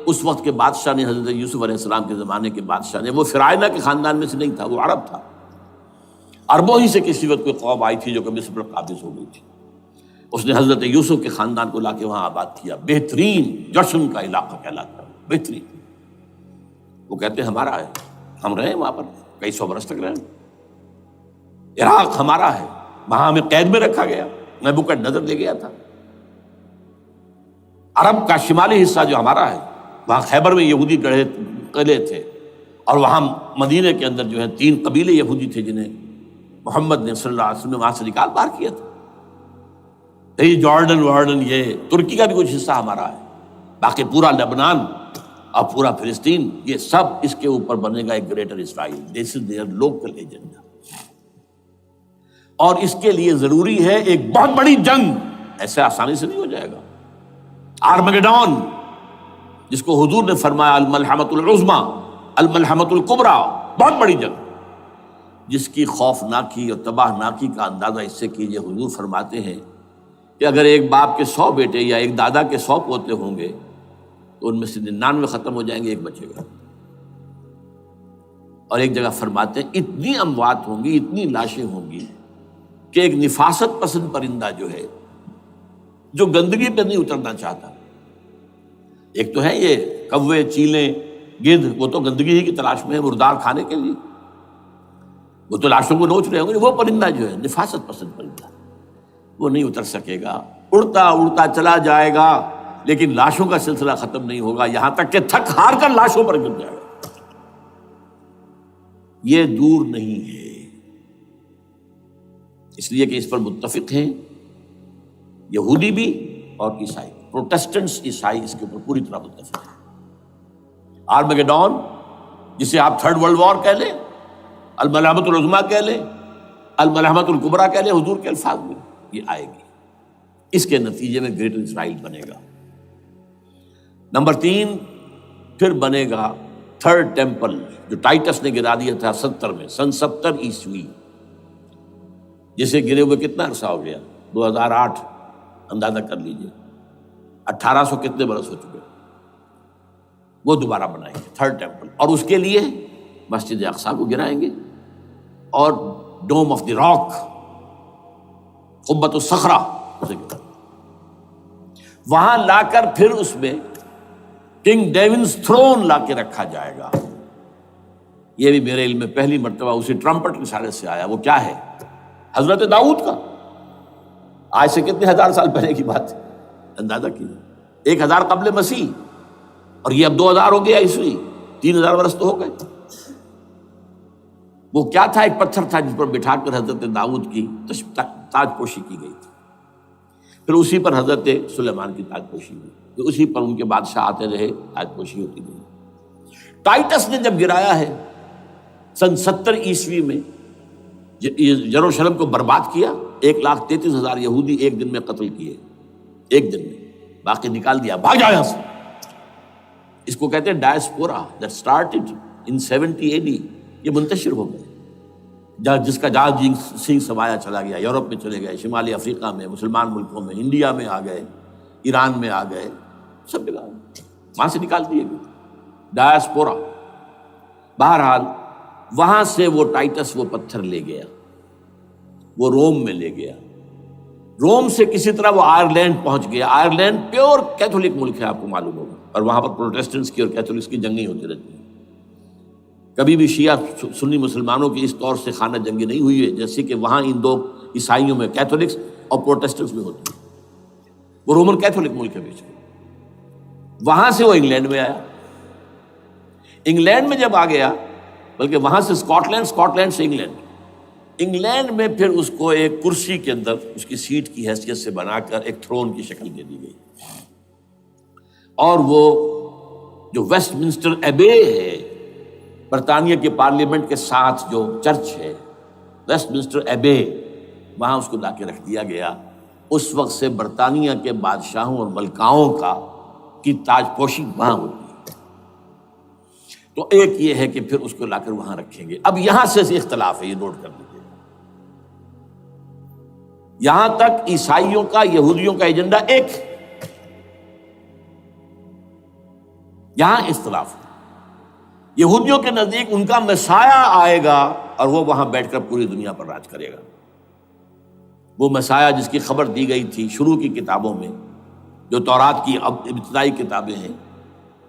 اس وقت کے بادشاہ نے، حضرت یوسف علیہ السلام کے زمانے کے بادشاہ نے، وہ فرعونہ کے خاندان میں سے نہیں تھا، وہ عرب تھا، عربوں ہی سے کسی وقت کوئی قوم آئی تھی جو کہ مصر پر قابض ہو گئی تھی، اس نے حضرت یوسف کے خاندان کو لا کے وہاں آباد کیا، بہترین جشن کا علاقہ کہلاتا ہے، بہترین۔ وہ کہتے ہیں ہمارا ہے، ہم رہے وہاں پر کئی سو برس تک رہے، عراق ہمارا ہے، وہاں ہمیں قید میں رکھا گیا، نبوکدنضر لے گیا تھا۔ عرب کا شمالی حصہ جو ہمارا ہے، وہاں خیبر میں یہودی قلعے تھے، اور وہاں مدینے کے اندر جو ہے 3 قبیلے یہودی تھے جنہیں محمد نے صلی اللہ علیہ وسلم نے وہاں سے نکال باہر کیا تھا۔ یہ جارڈن یہ ترکی کا بھی کچھ حصہ ہمارا ہے، باقی پورا لبنان اور پورا فلسطین، یہ سب اس کے اوپر بنے گا ایک greater Israel. This is there local agenda, اور اس کے لیے ضروری ہے ایک بہت بڑی جنگ، ایسے آسانی سے نہیں ہو جائے گا۔ آرمگیڈون، جس کو حضور نے فرمایا الملحمۃ العظمی، الملحمۃ الکبریٰ، بہت بڑی جنگ، جس کی خوفناکی اور تباہ ناکی کا اندازہ اس سے کیجیے، حضور فرماتے ہیں کہ اگر ایک باپ کے 100 بیٹے یا ایک دادا کے 100 پوتے ہوں گے تو ان میں سے 99 ختم ہو جائیں گے، ایک بچے گا۔ اور ایک جگہ فرماتے ہیں اتنی اموات ہوں گی، اتنی لاشیں ہوں گی کہ ایک نفاست پسند پرندہ جو ہے، جو گندگی پہ نہیں اترنا چاہتا، ایک تو ہے یہ کوے، چیلیں، گدھ، وہ تو گندگی ہی کی تلاش میں ہے مردار کھانے کے لیے، وہ تو لاشوں کو نوچ رہے ہوں گے۔ وہ پرندہ جو ہے نفاست پسند پرندہ، وہ نہیں اتر سکے گا، اڑتا اڑتا چلا جائے گا، لیکن لاشوں کا سلسلہ ختم نہیں ہوگا، یہاں تک کہ تھک ہار کر لاشوں پر گر جائے گا۔ یہ دور نہیں ہے، اس لیے کہ اس پر متفق ہیں یہودی بھی اور عیسائی، پروٹسٹنٹس، عیسائی اس کے اوپر پوری طرح متفق ہیں۔ آرمگیڈون، جسے آپ 3rd ورلڈ وار کہہ لیں، الملحمۃ العظمیٰ کہہ لیں، الملحمۃ الکبریٰ کہہ لیں حضور کے الفاظ میں، یہ آئے گی۔ اس کے نتیجے میں گریٹر اسرائیل بنے گا۔ نمبر 3، پھر بنے گا 3rd ٹیمپل، جو ٹائٹس نے گرا دیا تھا 70 میں، سن 70 عیسوی، جسے گرے ہوئے کتنا عرصہ ہو گیا؟ 2008، اندازہ کر لیجئے 1800 کتنے برس ہو چکے۔ وہ دوبارہ بنائیں گے 3rd ٹیمپل، اور اس کے لیے مسجد اقصیٰ کو گرائیں گے، اور ڈوم آف دی راک، قبۃ الصخرہ، وہاں لا کر پھر اس میں کنگ ڈیونز تھرون لا کے رکھا جائے گا، یہ بھی میرے علم میں پہلی مرتبہ اسی ٹرمپٹ رسالے سے آیا. وہ کیا ہے؟ حضرت داؤد کا. آج سے کتنے ہزار سال پہلے کی بات ہے، اندازہ کیجیے. 1000 قبل مسیح، اور یہ اب 2000 ہو گیا عیسوی، 3000 برس تو ہو گئے. وہ کیا تھا؟ ایک پتھر تھا جس پر بٹھا کر حضرت داؤد کی تاج پوشی کی گئی تھی. پھر اسی پر حضرت سلیمان کی تاج پوشی ہوئی، پھر اسی پر ان کے بادشاہ آتے رہے، تاج پوشی ہوتی گئی. ٹائٹس نے جب گرایا ہے سن 70 عیسوی میں یروشلم کو برباد کیا، 1,33,000 یہودی ایک دن میں قتل کیے، ایک دن میں، باقی نکال دیا، بھاگ جاؤ یہاں سے. اس کو کہتے ہیں diaspora, that started in 70 AD. یہ منتشر ہو گئے، جس کا جہاز سنگھ سمایا چلا گیا، یورپ میں چلے گئے، شمالی افریقہ میں، مسلمان ملکوں میں، انڈیا میں آ گئے، ایران میں آ گئے، سب جگہ وہاں سے نکال دیے گئے، ڈائسپورا. بہرحال وہاں سے وہ ٹائٹس وہ پتھر لے گیا، وہ روم میں لے گیا. روم سے کسی طرح وہ آئرلینڈ پہنچ گیا. آئرلینڈ پیور کیتھولک ملک ہے، آپ کو معلوم ہوگا، اور وہاں پر پروٹیسٹنٹس کی اور کیتھولکس کی جنگیں ہوتی رہتی ہیں. کبھی بھی شیعہ سنی مسلمانوں کی اس طور سے خانہ جنگی نہیں ہوئی ہے جیسے کہ وہاں ان دو عیسائیوں میں، کیتھولکس اور پروٹیسٹنٹس میں ہوتی ہے. وہ رومن کیتھولک ملک ہے بیچ میں. وہاں سے وہ انگلینڈ میں آیا. انگلینڈ میں جب آ گیا، بلکہ وہاں سے اسکاٹ لینڈ سے انگلینڈ میں پھر اس کو ایک کرسی کے اندر اس کی سیٹ کی حیثیت سے بنا کر ایک تھرون کی شکل دے دی گئی. اور وہ جو ویسٹ منسٹر ایبے ہے، برطانیہ کے پارلیمنٹ کے ساتھ جو چرچ ہے، ویسٹ منسٹر ایبے، وہاں اس کو لا کے رکھ دیا گیا. اس وقت سے برطانیہ کے بادشاہوں اور ملکاؤں کی تاج پوشی وہاں ہوتی ہے. تو ایک یہ ہے کہ پھر اس کو لا کر وہاں رکھیں گے. اب یہاں سے اختلاف ہے، یہ نوٹ کر لیجیے. یہاں تک عیسائیوں کا، یہودیوں کا ایجنڈا ایک، یہاں اختلاف ہے. یہودیوں کے نزدیک ان کا مسیح آئے گا اور وہ وہاں بیٹھ کر پوری دنیا پر راج کرے گا. وہ مسیح جس کی خبر دی گئی تھی شروع کی کتابوں میں، جو تورات کی ابتدائی کتابیں ہیں،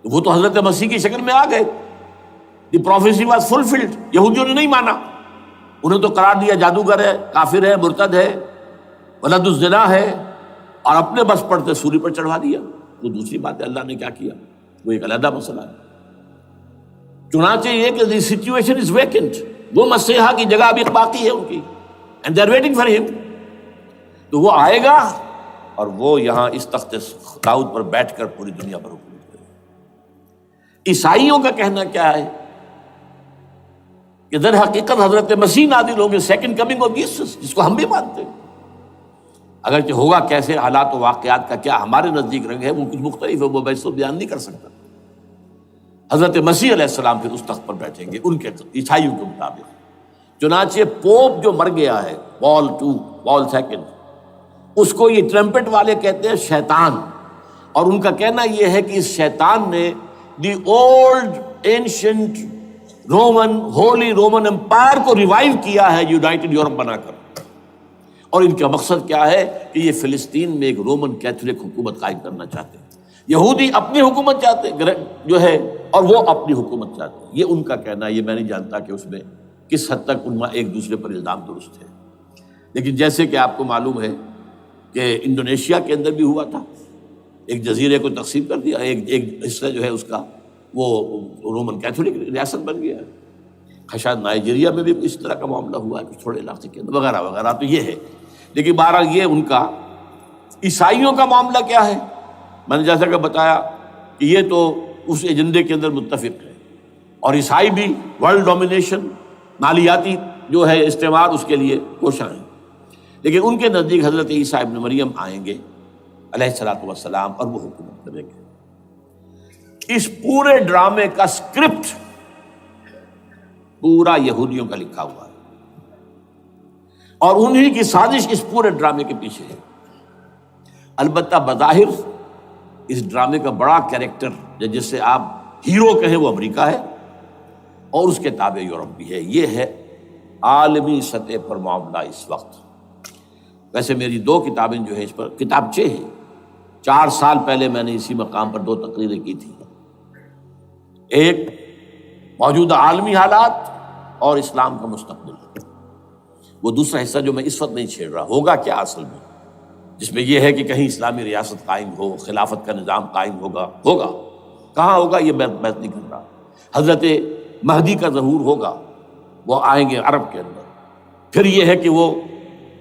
وہ تو حضرت مسیح کی شکل میں آ گئے. دی پروفیسی واز فلفلڈ. یہودیوں نے نہیں مانا، انہیں تو قرار دیا جادوگر ہے، کافر ہے، مرتد ہے، ولد الزنا ہے، اور اپنے بس پڑتے سوری پر چڑھوا دیا. وہ دوسری بات ہے، اللہ نے کیا کیا وہ ایک علیحدہ مسئلہ ہے. چنانچہ یہ کہ دی سچویشن از ویکنٹ، وہ مسیحا کی جگہ ابھی باقی ہے ان کی، and they are waiting for ہم. تو وہ آئے گا اور وہ یہاں اس تخت داؤد پر بیٹھ کر پوری دنیا پر حکومت کرے گا. عیسائیوں کا کہنا کیا ہے کہ در حقیقت حضرت مسیح نازل ہوں گے، سیکنڈ کمنگ آف جیسس، جس کو ہم بھی مانتے ہیں. اگرچہ ہوگا کیسے، حالات و واقعات کا کیا ہمارے نزدیک رنگ ہے وہ کچھ مختلف ہے، وہ میں اس کو بیان نہیں کر سکتا. حضرت مسیح علیہ السلام پھر اس تخت پر بیٹھیں گے ان کے عیسائیوں کے مطابق. چنانچہ پوپ جو مر گیا ہے، پال سیکنڈ، اس کو یہ ٹرمپٹ والے کہتے ہیں شیطان. اور ان کا کہنا یہ ہے کہ اس شیطان نے the old ancient holy Roman empire کو ریوائیو کیا ہے یونائٹڈ یورپ بنا کر. اور ان کا مقصد کیا ہے کہ یہ فلسطین میں ایک رومن کیتھولک حکومت قائم کرنا چاہتے ہیں. یہودی اپنی حکومت چاہتے جو ہے، اور وہ اپنی حکومت چاہتے ہیں. یہ ان کا کہنا ہے. یہ میں نہیں جانتا کہ اس میں کس حد تک ان ایک دوسرے پر الزام درست ہے. لیکن جیسے کہ آپ کو معلوم ہے کہ انڈونیشیا کے اندر بھی ہوا تھا، ایک جزیرے کو تقسیم کر دیا، ایک حصہ جو ہے اس کا وہ رومن کیتھولک ریاست بن گیا. شاید نائجیریا میں بھی اس طرح کا معاملہ ہوا ہے کچھ تھوڑے علاقے کے اندر، وغیرہ وغیرہ. تو یہ ہے. لیکن بہرحال یہ ان کا. عیسائیوں کا معاملہ کیا ہے؟ میں نے جیسا کہ بتایا کہ یہ تو اس ایجنڈے کے اندر متفق ہے، اور عیسائی بھی ورلڈ ڈومینیشن، مالیاتی جو ہے استعمار، اس کے لیے کوشاں ہیں. لیکن ان کے نزدیک حضرت عیسیٰ ابن مریم آئیں گے علیہ الصلوۃ والسلام، اور وہ حکومت کریں گے. اس پورے ڈرامے کا اسکرپٹ پورا یہودیوں کا لکھا ہوا ہے، اور انہی کی سازش اس پورے ڈرامے کے پیچھے ہے. البتہ بظاہر اس ڈرامے کا بڑا کیریکٹر جس سے آپ ہیرو کہیں وہ امریکہ ہے، اور اس کے تابع یورپ بھی ہے. یہ ہے عالمی سطح پر معاملہ اس وقت. ویسے میری 2 کتابیں جو ہیں اس پر کتابچے ہیں. 4 سال پہلے میں نے اسی مقام پر 2 تقریریں کی تھی. ایک موجودہ عالمی حالات اور اسلام کا مستقبل۔ وہ دوسرا حصہ جو میں اس وقت نہیں چھیڑ رہا، ہوگا کیا اصل میں، جس میں یہ ہے کہ کہیں اسلامی ریاست قائم ہو، خلافت کا نظام قائم ہوگا کہاں ہوگا یہ میں بحث نہیں کر رہا۔ حضرت مہدی کا ظہور ہوگا، وہ آئیں گے عرب کے اندر۔ پھر یہ ہے کہ وہ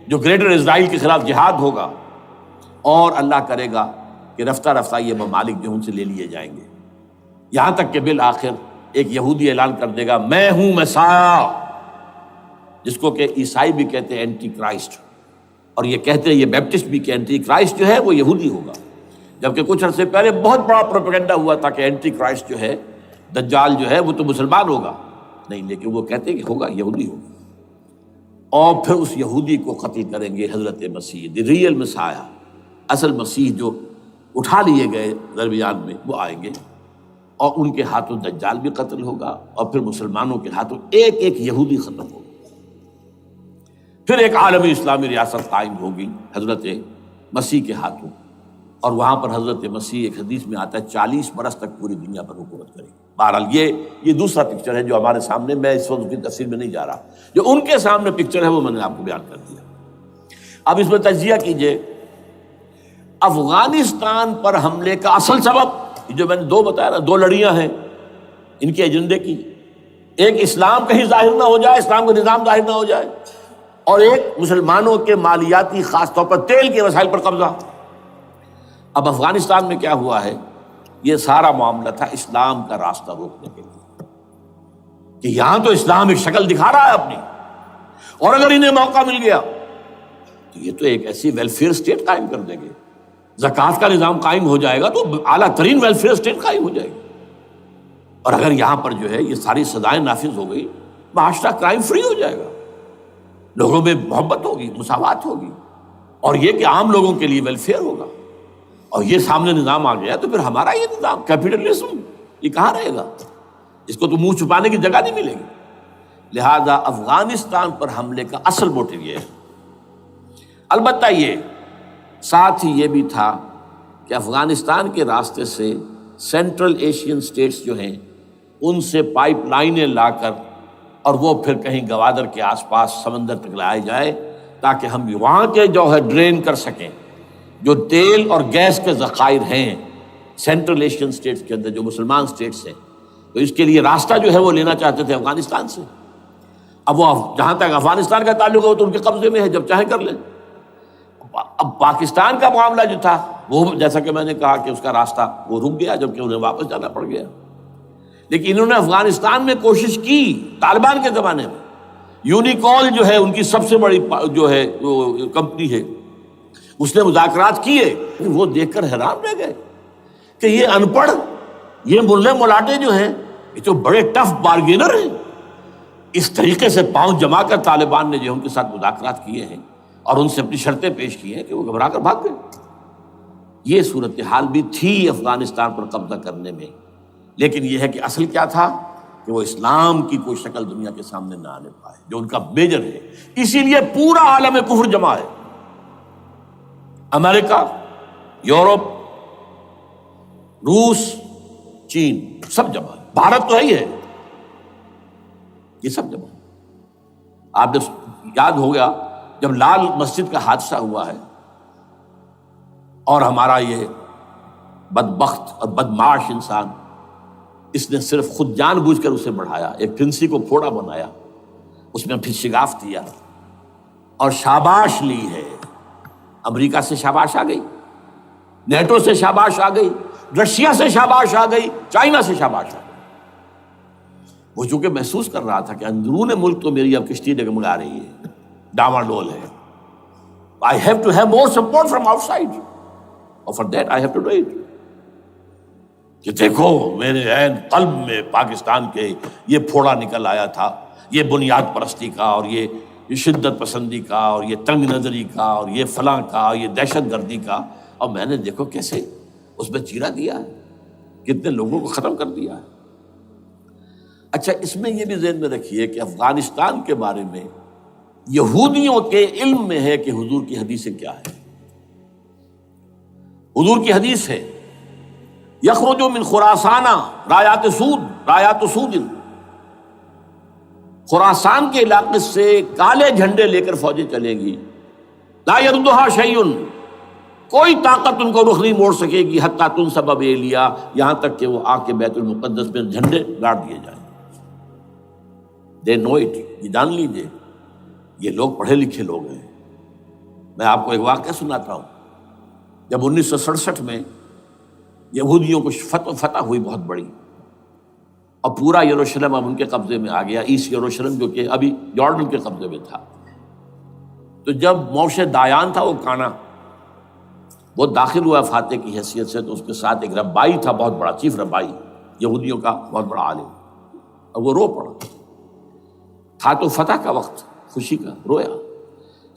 جو گریٹر اسرائیل کے خلاف جہاد ہوگا، اور اللہ کرے گا کہ رفتہ رفتہ یہ ممالک جو ان سے لے لیے جائیں گے، یہاں تک کہ بالآخر ایک یہودی اعلان کر دے گا میں ہوں مسیح، جس کو کہ عیسائی بھی کہتے ہیں اینٹی کرائسٹ، اور یہ کہتے ہیں یہ بیپٹسٹ بھی کہ اینٹی کرائسٹ جو ہے وہ یہودی ہوگا، جبکہ کچھ عرصے پہلے بہت بڑا پروپیگنڈا ہوا تھا کہ اینٹی کرائسٹ جو ہے، دجال جو ہے وہ تو مسلمان ہوگا، نہیں، لیکن وہ کہتے ہیں کہ ہوگا یہودی ہوگا، اور پھر اس یہودی کو قتل کریں گے حضرت مسیح، دی ریئل مسیح، اصل مسیح جو اٹھا لیے گئے درمیان میں، وہ آئیں گے، اور ان کے ہاتھوں دجال بھی قتل ہوگا، اور پھر مسلمانوں کے ہاتھوں ایک ایک یہودی ختم ہوگا۔ پھر ایک عالمی اسلامی ریاست قائم ہوگی حضرت مسیح کے ہاتھوں، اور وہاں پر حضرت مسیح، ایک حدیث میں آتا ہے 40 برس تک پوری دنیا پر حکومت کرے گی۔ بہرحال یہ دوسرا پکچر ہے جو ہمارے سامنے، میں اس وقت کی تفصیل میں نہیں جا رہا، جو ان کے سامنے پکچر ہے وہ میں نے آپ کو بیان کر دیا۔ اب اس میں تجزیہ کیجئے افغانستان پر حملے کا اصل سبب، جو میں نے دو بتایا نا، دو لڑیاں ہیں ان کے ایجنڈے کی، ایک اسلام کہیں ظاہر نہ ہو جائے، اسلام کا نظام ظاہر نہ ہو جائے، اور ایک مسلمانوں کے مالیاتی خاص طور پر تیل کے وسائل پر قبضہ۔ اب افغانستان میں کیا ہوا ہے، یہ سارا معاملہ تھا اسلام کا راستہ روکنے کے لیے، کہ یہاں تو اسلام ایک شکل دکھا رہا ہے اپنی، اور اگر انہیں موقع مل گیا تو یہ تو ایک ایسی ویلفیئر اسٹیٹ قائم کر دیں گے، زکوٰۃ کا نظام قائم ہو جائے گا تو اعلیٰ ترین ویلفیئر اسٹیٹ قائم ہو جائے گی، اور اگر یہاں پر جو ہے یہ ساری سزائیں نافذ ہو گئی، معاشرہ کرائم فری ہو جائے گا، لوگوں میں محبت ہوگی، مساوات ہوگی، اور یہ کہ عام لوگوں کے لیے ویلفیئر ہوگا، اور یہ سامنے نظام آ گیا تو پھر ہمارا یہ نظام کیپٹلزم یہ کہاں رہے گا، اس کو تو منہ چھپانے کی جگہ نہیں ملے گی۔ لہذا افغانستان پر حملے کا اصل موٹو یہ ہے۔ البتہ یہ ساتھ ہی یہ بھی تھا کہ افغانستان کے راستے سے سینٹرل ایشین سٹیٹس جو ہیں ان سے پائپ لائنیں لا کر، اور وہ پھر کہیں گوادر کے آس پاس سمندر تک لائے جائے، تاکہ ہم وہاں کے جو ہے ڈرین کر سکیں جو تیل اور گیس کے ذخائر ہیں سینٹرل ایشین سٹیٹس کے اندر، جو مسلمان سٹیٹس ہیں، تو اس کے لیے راستہ جو ہے وہ لینا چاہتے تھے افغانستان سے۔ اب وہ جہاں تک افغانستان کا تعلق ہو تو ان کے قبضے میں ہے، جب چاہیں کر لیں۔ اب پاکستان کا معاملہ جو تھا وہ جیسا کہ میں نے کہا کہ اس کا راستہ وہ رک گیا، جبکہ انہیں واپس جانا پڑ گیا، لیکن انہوں نے افغانستان میں کوشش کی۔ طالبان کے زمانے میں یونیکول جو ہے ان کی سب سے بڑی جو ہے کمپنی ہے، اس نے مذاکرات کیے، وہ دیکھ کر حیران رہ گئے کہ یہ ان پڑھ، یہ ملے ملاٹے جو ہیں یہ تو بڑے ٹف بارگینر ہیں۔ اس طریقے سے پاؤں جما کر طالبان نے جو ان کے ساتھ مذاکرات کیے ہیں اور ان سے اپنی شرطیں پیش کی ہیں کہ وہ گھبرا کر بھاگ گئے۔ یہ صورتحال بھی تھی افغانستان پر قبضہ کرنے میں، لیکن یہ ہے کہ اصل کیا تھا کہ وہ اسلام کی کوئی شکل دنیا کے سامنے نہ آنے پائے، جو ان کا میجر ہے۔ اسی لیے پورا عالم کفر جمع ہے، امریکہ، یورپ، روس، چین، سب جمع ہے، بھارت تو ہے ہی ہے، یہ سب جمع ہے۔ آپ نے یاد ہو گیا جب لال مسجد کا حادثہ ہوا ہے اور ہمارا یہ بدبخت اور بدمعاش انسان، اس نے صرف خود جان بوجھ کر اسے بڑھایا، ایک پھنسی کو پھوڑا بنایا، اس میں پھر شگاف دیا اور شاباش لی ہے۔ امریکہ سے شاباش آ گئی، نیٹو سے شاباش آ گئی، رشیا سے شاباش آ گئی، چائنا سے شاباش آ گئی۔ وہ چونکہ محسوس کر رہا تھا کہ اندرون ملک تو میری اب کشتی ڈگمگا رہی ہے، ڈاواڈول ہے، I have to have more support from outside, اور for that I have to do it۔ کہ دیکھو میرے عین قلب میں پاکستان کے یہ پھوڑا نکل آیا تھا، یہ بنیاد پرستی کا اور یہ شدت پسندی کا اور یہ تنگ نظری کا اور یہ فلاں کا، یہ دہشت گردی کا، اور میں نے دیکھو کیسے اس میں چیرا دیا ہے، کتنے لوگوں کو ختم کر دیا ہے۔ اچھا، اس میں یہ بھی ذہن میں رکھیے کہ افغانستان کے بارے میں یہودیوں کے علم میں ہے کہ حضور کی حدیثیں کیا ہے۔ حضور کی حدیث ہے یخرج من خراسان رایات سود خراسان کے علاقے سے کالے جھنڈے لے کر فوجیں چلیں گی، لا یردھا شیء، کوئی طاقت ان کو رخ نہیں موڑ سکے گی، حتیٰ تنصب ایلیا، یہاں تک کہ وہ آ کے بیت المقدس میں جھنڈے گاڑ دیے جائیں۔ دے نو اٹ، یہ جان لیجیے یہ لوگ پڑھے لکھے لوگ ہیں۔ میں آپ کو ایک واقعہ سناتا ہوں۔ جب 1967 میں یہودیوں کو فتح ہوئی بہت بڑی، اور پورا یروشلم اب ان کے قبضے میں آ گیا، ایسٹ یروشلم جو کہ ابھی جارڈن کے قبضے میں تھا، تو جب موشے دایان تھا وہ کانا، وہ داخل ہوا فاتح کی حیثیت سے، تو اس کے ساتھ ایک ربائی تھا بہت بڑا، چیف ربائی یہودیوں کا بہت بڑا عالم، اور وہ رو پڑا، تھا تو فتح کا وقت، خوشی کا، رویا۔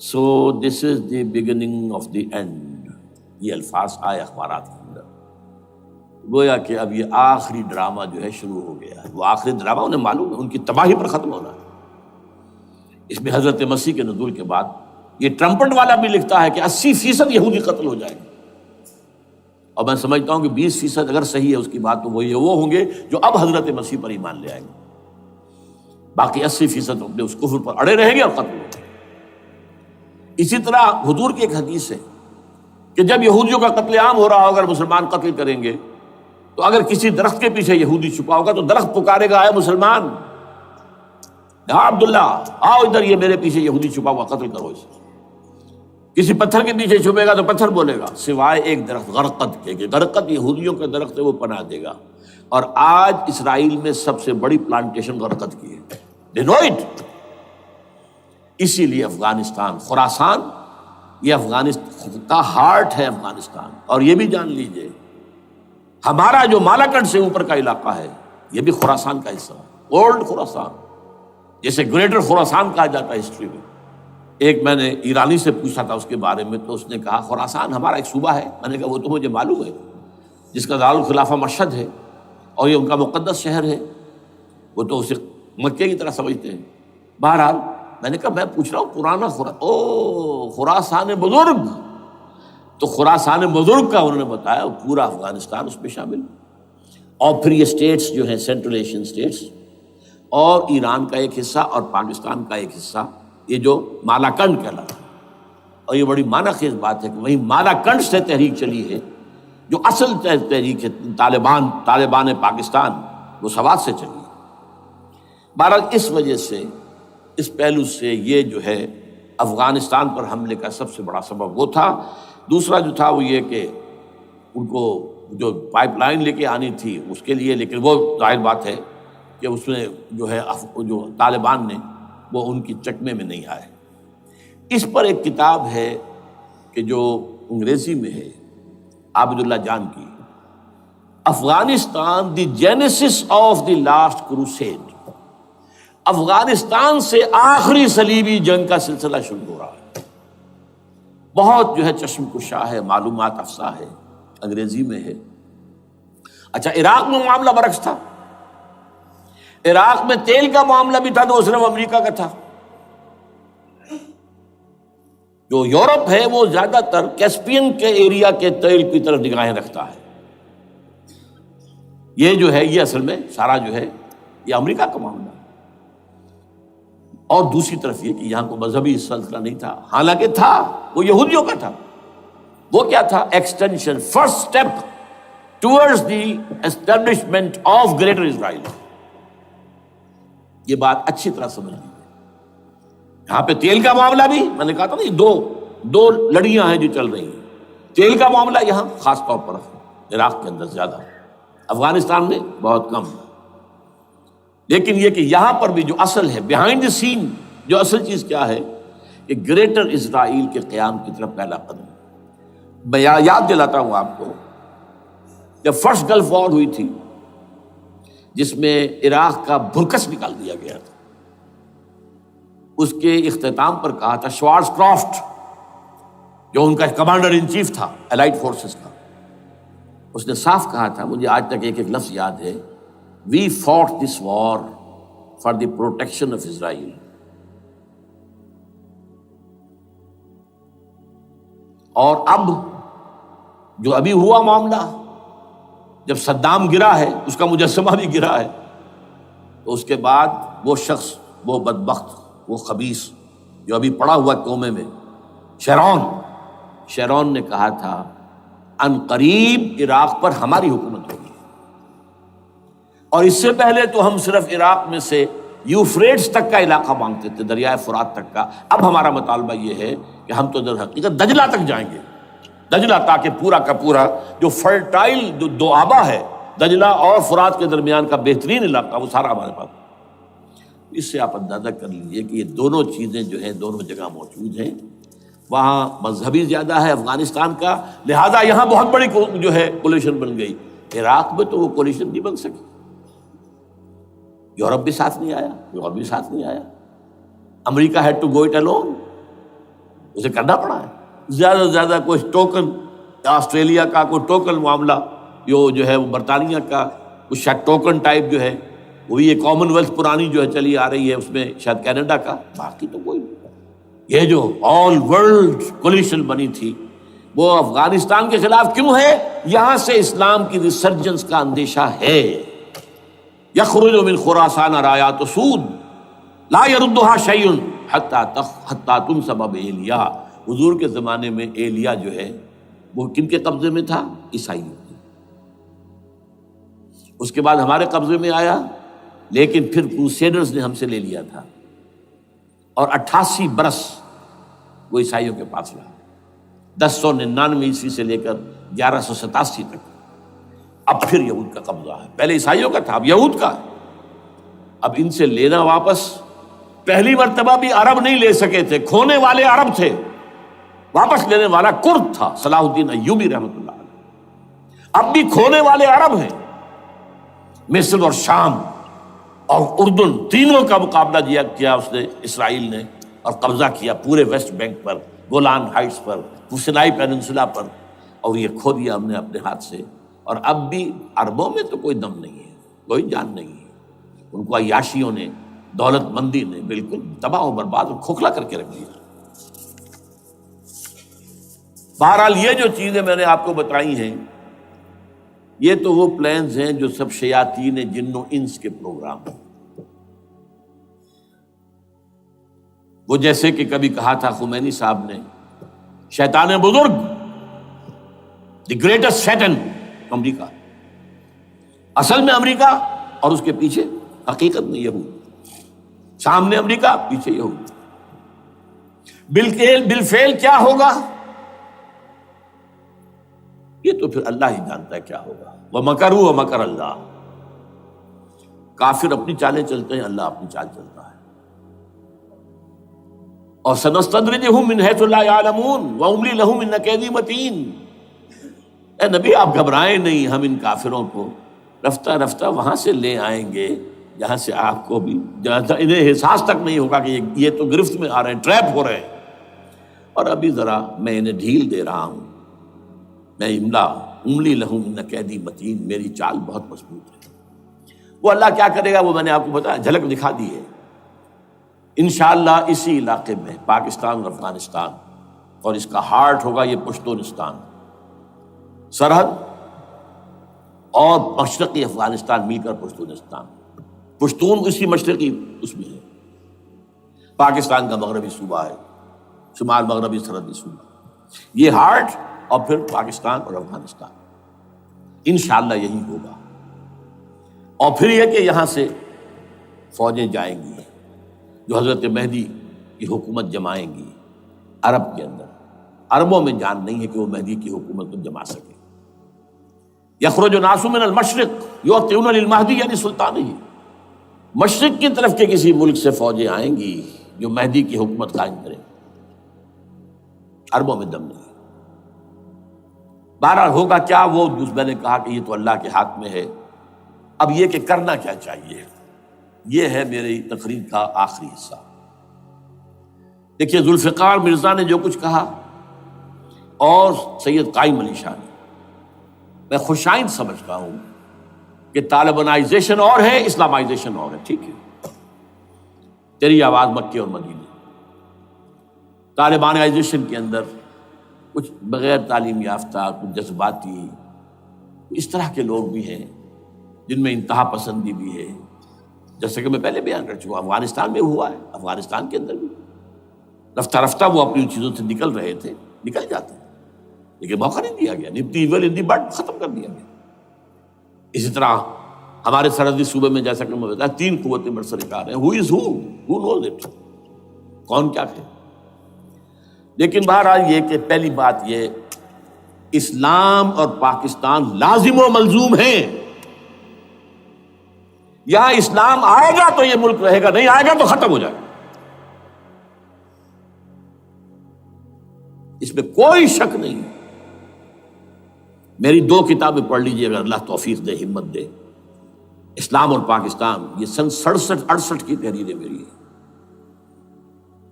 So this is the beginning of the end, یہ الفاظ آئے اخبارات کے اندر، گویا کہ اب یہ آخری ڈرامہ جو ہے شروع ہو گیا ہے۔ وہ آخری ڈرامہ انہیں معلوم ہے ان کی تباہی پر ختم ہونا ہے۔ اس میں حضرت مسیح کے نزول کے بعد یہ ٹرمپٹ والا بھی لکھتا ہے کہ 80% یہودی قتل ہو جائیں گے، اور میں سمجھتا ہوں کہ 20% اگر صحیح ہے اس کی بات، تو وہ ہوں گے جو اب حضرت مسیح پر ایمان لے آئیں گے، باقی 80% اپنے اس کفر پر اڑے رہیں گے اور قتل ہوں گے۔ اسی طرح حضور کی ایک حدیث ہے کہ جب یہودیوں کا قتل عام ہو رہا ہوگا، اگر مسلمان قتل کریں گے، تو اگر کسی درخت کے پیچھے یہودی چھپا ہوگا تو درخت پکارے گا، اے مسلمان، یا عبداللہ آؤ ادھر، یہ میرے پیچھے یہودی چھپا ہوا، قتل کرو اسے۔ کسی پتھر کے پیچھے چھپے گا تو پتھر بولے گا، سوائے ایک درخت غرقد کے، کہ غرقد یہودیوں کا درخت ہے، وہ پناہ دے گا۔ اور آج اسرائیل میں سب سے بڑی پلانٹیشن غرقد کی ہے، دے نو اٹ۔ اسی لیے افغانستان، خراسان، یہ افغانستان کا ہارٹ ہے افغانستان۔ اور یہ بھی جان لیجئے ہمارا جو مالاکنڈ سے اوپر کا علاقہ ہے یہ بھی خراسان کا حصہ ہے، اولڈ خراسان، جیسے گریٹر خراسان کہا جاتا ہے ہسٹری میں۔ ایک میں نے ایرانی سے پوچھا تھا اس کے بارے میں، تو اس نے کہا خراسان ہمارا ایک صوبہ ہے۔ میں نے کہا وہ تو مجھے معلوم ہے، جس کا دارالخلافہ مشہد ہے اور یہ ان کا مقدس شہر ہے، وہ تو اسے مکے کی طرح سمجھتے ہیں۔ بہرحال میں نے کہا میں پوچھ رہا ہوں پرانا خراسان بزرگ، تو خراسان بزرگ کا انہوں نے بتایا پورا افغانستان اس میں شامل، اور پھر یہ اسٹیٹس جو ہیں سینٹرل ایشین اسٹیٹس، اور ایران کا ایک حصہ اور پاکستان کا ایک حصہ، یہ جو مالاکنڈ کہلاتا ہے۔ اور یہ بڑی معنی خیز بات ہے کہ وہیں مالاکنڈ سے تحریک چلی ہے، جو اصل تحریک ہے طالبان پاکستان، وہ سوات سے چلی ہے۔ بہرحال اس وجہ سے، اس پہلو سے یہ جو ہے افغانستان پر حملے کا سب سے بڑا سبب وہ تھا۔ دوسرا جو تھا وہ یہ کہ ان کو جو پائپ لائن لے کے آنی تھی اس کے لیے، لیکن وہ ظاہر بات ہے کہ اس میں جو ہے جو طالبان نے وہ ان کی چکمے میں نہیں آئے۔ اس پر ایک کتاب ہے کہ جو انگریزی میں ہے عابد اللہ جان کی، Afghanistan the genesis of the last crusade, Afghanistan سے آخری صلیبی جنگ کا سلسلہ شروع ہو رہا ہے۔ بہت جو ہے چشم کشا ہے، معلومات افزا ہے، انگریزی میں ہے۔ اچھا، عراق میں معاملہ برعکس تھا۔ عراق میں تیل کا معاملہ بھی تھا تو صرف امریکہ کا تھا۔ جو یورپ ہے وہ زیادہ تر کیسپین کے ایریا کے تیل کی طرف نگاہیں رکھتا ہے۔ یہ جو ہے یہ اصل میں سارا جو ہے یہ امریکہ کا معاملہ ہے۔ اور دوسری طرف یہ کہ یہاں کو مذہبی سلسلہ نہیں تھا، حالانکہ تھا، وہ یہودیوں کا تھا۔ وہ کیا تھا؟ Extension, first step towards the establishment of greater Israel. یہ بات اچھی طرح سمجھ لیجیے۔ یہاں پہ تیل کا معاملہ بھی، میں نے کہا تھا نا، دو لڑیاں ہیں جو چل رہی ہیں۔ تیل کا معاملہ یہاں خاص طور پر عراق کے اندر زیادہ، افغانستان میں بہت کم۔ لیکن یہ کہ یہاں پر بھی جو اصل ہے، بیہائنڈ دی سین، جو اصل چیز کیا ہے کہ گریٹر اسرائیل کے قیام کی طرف پہلا قدم۔ میں یاد دلاتا ہوں آپ کو، جب فرسٹ گلف وار ہوئی تھی جس میں عراق کا بھرکس نکال دیا گیا تھا، اس کے اختتام پر کہا تھا شوارز کرافٹ، جو ان کا کمانڈر ان چیف تھا الائڈ فورسز کا، اس نے صاف کہا تھا، مجھے آج تک ایک ایک لفظ یاد ہے، We fought this war for the protection of Israel. اور اب جو ابھی ہوا معاملہ، جب صدام گرا ہے، اس کا مجسمہ بھی گرا ہے، تو اس کے بعد وہ شخص وہ بدبخت، وہ خبیث جو ابھی پڑا ہوا کومے میں، شیرون نے کہا تھا ان قریب عراق پر ہماری حکومت ہوگی، اور اس سے پہلے تو ہم صرف عراق میں سے یوفریٹس تک کا علاقہ مانگتے تھے، دریائے فرات تک کا، اب ہمارا مطالبہ یہ ہے کہ ہم تو در حقیقت دجلہ تک جائیں گے، دجلہ، تاکہ پورا کا پورا جو فرٹائل جو دو آبا ہے دجلہ اور فرات کے درمیان کا بہترین علاقہ، وہ سارا ہمارے پاس۔ اس سے آپ اندازہ کر لیجئے کہ یہ دونوں چیزیں جو ہیں دونوں جگہ موجود ہیں۔ وہاں مذہبی زیادہ ہے افغانستان کا، لہذا یہاں بہت بڑی جو ہے کولیشن بن گئی۔ عراق میں تو وہ کولیشن نہیں بن سکی، یورپ بھی ساتھ نہیں آیا، امریکہ had to go it alone, اسے کرنا پڑا ہے۔ زیادہ سے زیادہ کوئی ٹوکن، آسٹریلیا کا کوئی ٹوکن معاملہ جو ہے وہ برطانیہ کا کچھ شاید ٹوکن ٹائپ جو ہے، وہی یہ کامن ویلتھ پرانی جو ہے چلی آ رہی ہے، اس میں شاید کینیڈا کا، باقی تو کوئی نہیں۔ یہ جو آل ورلڈ کولیشن بنی تھی وہ افغانستان کے خلاف کیوں ہے؟ یہاں سے اسلام کی ریسرجنس کا اندیشہ ہے۔ یخرج من خراسان رایات سود لا یردها شیء حتی تنصب بایلیا۔ حضور کے زمانے میں ایلیا جو ہے وہ کن کے قبضے میں تھا؟ عیسائیوں کے۔ اس کے بعد ہمارے قبضے میں آیا، لیکن پھر کروسیڈرز نے ہم سے لے لیا تھا، اور 88 برس وہ عیسائیوں کے پاس رہا، 1099 عیسوی سے لے کر 1187 تک۔ اب پھر یہود کا قبضہ ہے، پہلے عیسائیوں کا تھا، اب یہود کا ہے۔ اب ان سے لینا واپس، پہلی مرتبہ بھی عرب نہیں لے سکے تھے، کھونے والے عرب تھے، واپس لینے والا کرد تھا، صلاح الدین ایوبی رحمۃ اللہ علیہ۔ اب بھی کھونے والے عرب ہیں، مصر اور شام اور اردن، تینوں کا مقابلہ کیا اس نے، اسرائیل نے، اور قبضہ کیا پورے ویسٹ بینک پر، گولان ہائٹس پر، سینائی پیننسولا پر، اور یہ کھو دیا ہم نے اپنے ہاتھ سے۔ اور اب بھی عربوں میں تو کوئی دم نہیں ہے، کوئی جان نہیں ہے، ان کو عیاشیوں نے، دولت مندی نے بالکل تباہ و برباد اور کھوکھلا کر کے رکھ دیا۔ بہرحال یہ جو چیزیں میں نے آپ کو بتائی ہیں، یہ تو وہ پلانز ہیں جو سب شیاطین جن و انس کے پروگرام ہیں۔ وہ جیسے کہ کبھی کہا تھا خمینی صاحب نے، شیطان بزرگ، دی گریٹسٹ شیطن، امریکہ، اصل میں امریکہ، اور اس کے پیچھے حقیقت میں یہود، سامنے امریکہ، پیچھے یہود۔ بالفعل کیا ہوگا یہ تو پھر اللہ ہی جانتا ہے کیا ہوگا۔ وَمَكَرُوا وَمَكَرَ اللَّهُ، کافر اپنی چالیں چلتے ہیں، اللہ اپنی چال چلتا ہے۔ اور سَنَسْتَدْرِجُهُم مِّنْ حَيْثُ لَا يَعْلَمُونَ وَأُمْلِي لَهُمْ إِنَّ كَيْدِي مَتِينٌ۔ اے نبی آپ گھبرائیں نہیں، ہم ان کافروں کو رفتہ رفتہ وہاں سے لے آئیں گے جہاں سے آپ کو بھی انہیں احساس تک نہیں ہوگا کہ یہ تو گرفت میں آ رہے ہیں، ٹریپ ہو رہے ہیں، اور ابھی ذرا میں انہیں ڈھیل دے رہا ہوں۔ میں املی لہم ان قیدی متین، میری چال بہت مضبوط ہے۔ وہ اللہ کیا کرے گا وہ میں نے آپ کو بتایا، جھلک دکھا دی ہے۔ انشاءاللہ اسی علاقے میں پاکستان اور افغانستان، اور اس کا ہارٹ ہوگا یہ پشتونستان، سرحد اور مشرقی افغانستان مل کر پشتونستان، پشتون اسی مشرقی اس میں ہے، پاکستان کا مغربی صوبہ ہے، شمال مغربی سرحدی صوبہ، یہ ہارٹ، اور پھر پاکستان اور افغانستان، انشاءاللہ یہی ہوگا۔ اور پھر یہ کہ یہاں سے فوجیں جائیں گی جو حضرت مہدی کی حکومت جمائیں گی عرب کے اندر۔ عربوں میں جان نہیں ہے کہ وہ مہدی کی حکومت کو جما سکے۔ یخرج ناس من المشرق یؤتون للمہدی یعنی سلطان ہی، مشرق کی طرف کے کسی ملک سے فوجیں آئیں گی جو مہدی کی حکومت قائم کریں، عربوں میں دم نہیں۔ بہرحال ہوگا کیا، وہ میں نے کہا کہ یہ تو اللہ کے ہاتھ میں ہے۔ اب یہ کہ کرنا کیا چاہیے، یہ ہے میری تقریر کا آخری حصہ۔ دیکھیے ذوالفقار مرزا نے جو کچھ کہا اور سید قائم علی شاہ نے، میں خوشائند سمجھتا ہوں کہ طالبانائزیشن اور ہے، اسلامائزیشن اور ہے، ٹھیک ہے، تیری آواز مکے اور مدینے۔ طالبانائزیشن کے اندر کچھ بغیر تعلیم یافتہ، کچھ جذباتی، اس طرح کے لوگ بھی ہیں جن میں انتہا پسندی بھی ہے، جیسے کہ میں پہلے بیان کر چکا ہوں، افغانستان میں ہوا ہے، افغانستان کے اندر بھی رفتہ رفتہ وہ اپنی چیزوں سے نکل رہے تھے، نکل جاتے ہیں، لیکن موقع نہیں دیا گیا، نب دی ایول ان دی بڈ ختم کر دیا گیا۔ اسی طرح ہمارے سرحدی صوبے میں جیسا کہ میں بتایا 3 قوتیں برسرکار ہیں، who knows it، کون کیا ہے۔ لیکن بہرحال یہ کہ پہلی بات یہ، اسلام اور پاکستان لازم و ملزوم ہیں۔ یہاں اسلام آئے گا تو یہ ملک رہے گا، نہیں آئے گا تو ختم ہو جائے گا، اس میں کوئی شک نہیں۔ میری 2 کتابیں پڑھ لیجیے اگر اللہ توفیق دے، ہمت دے، اسلام اور پاکستان، یہ سن 67-68 کی تحریریں میری ہیں۔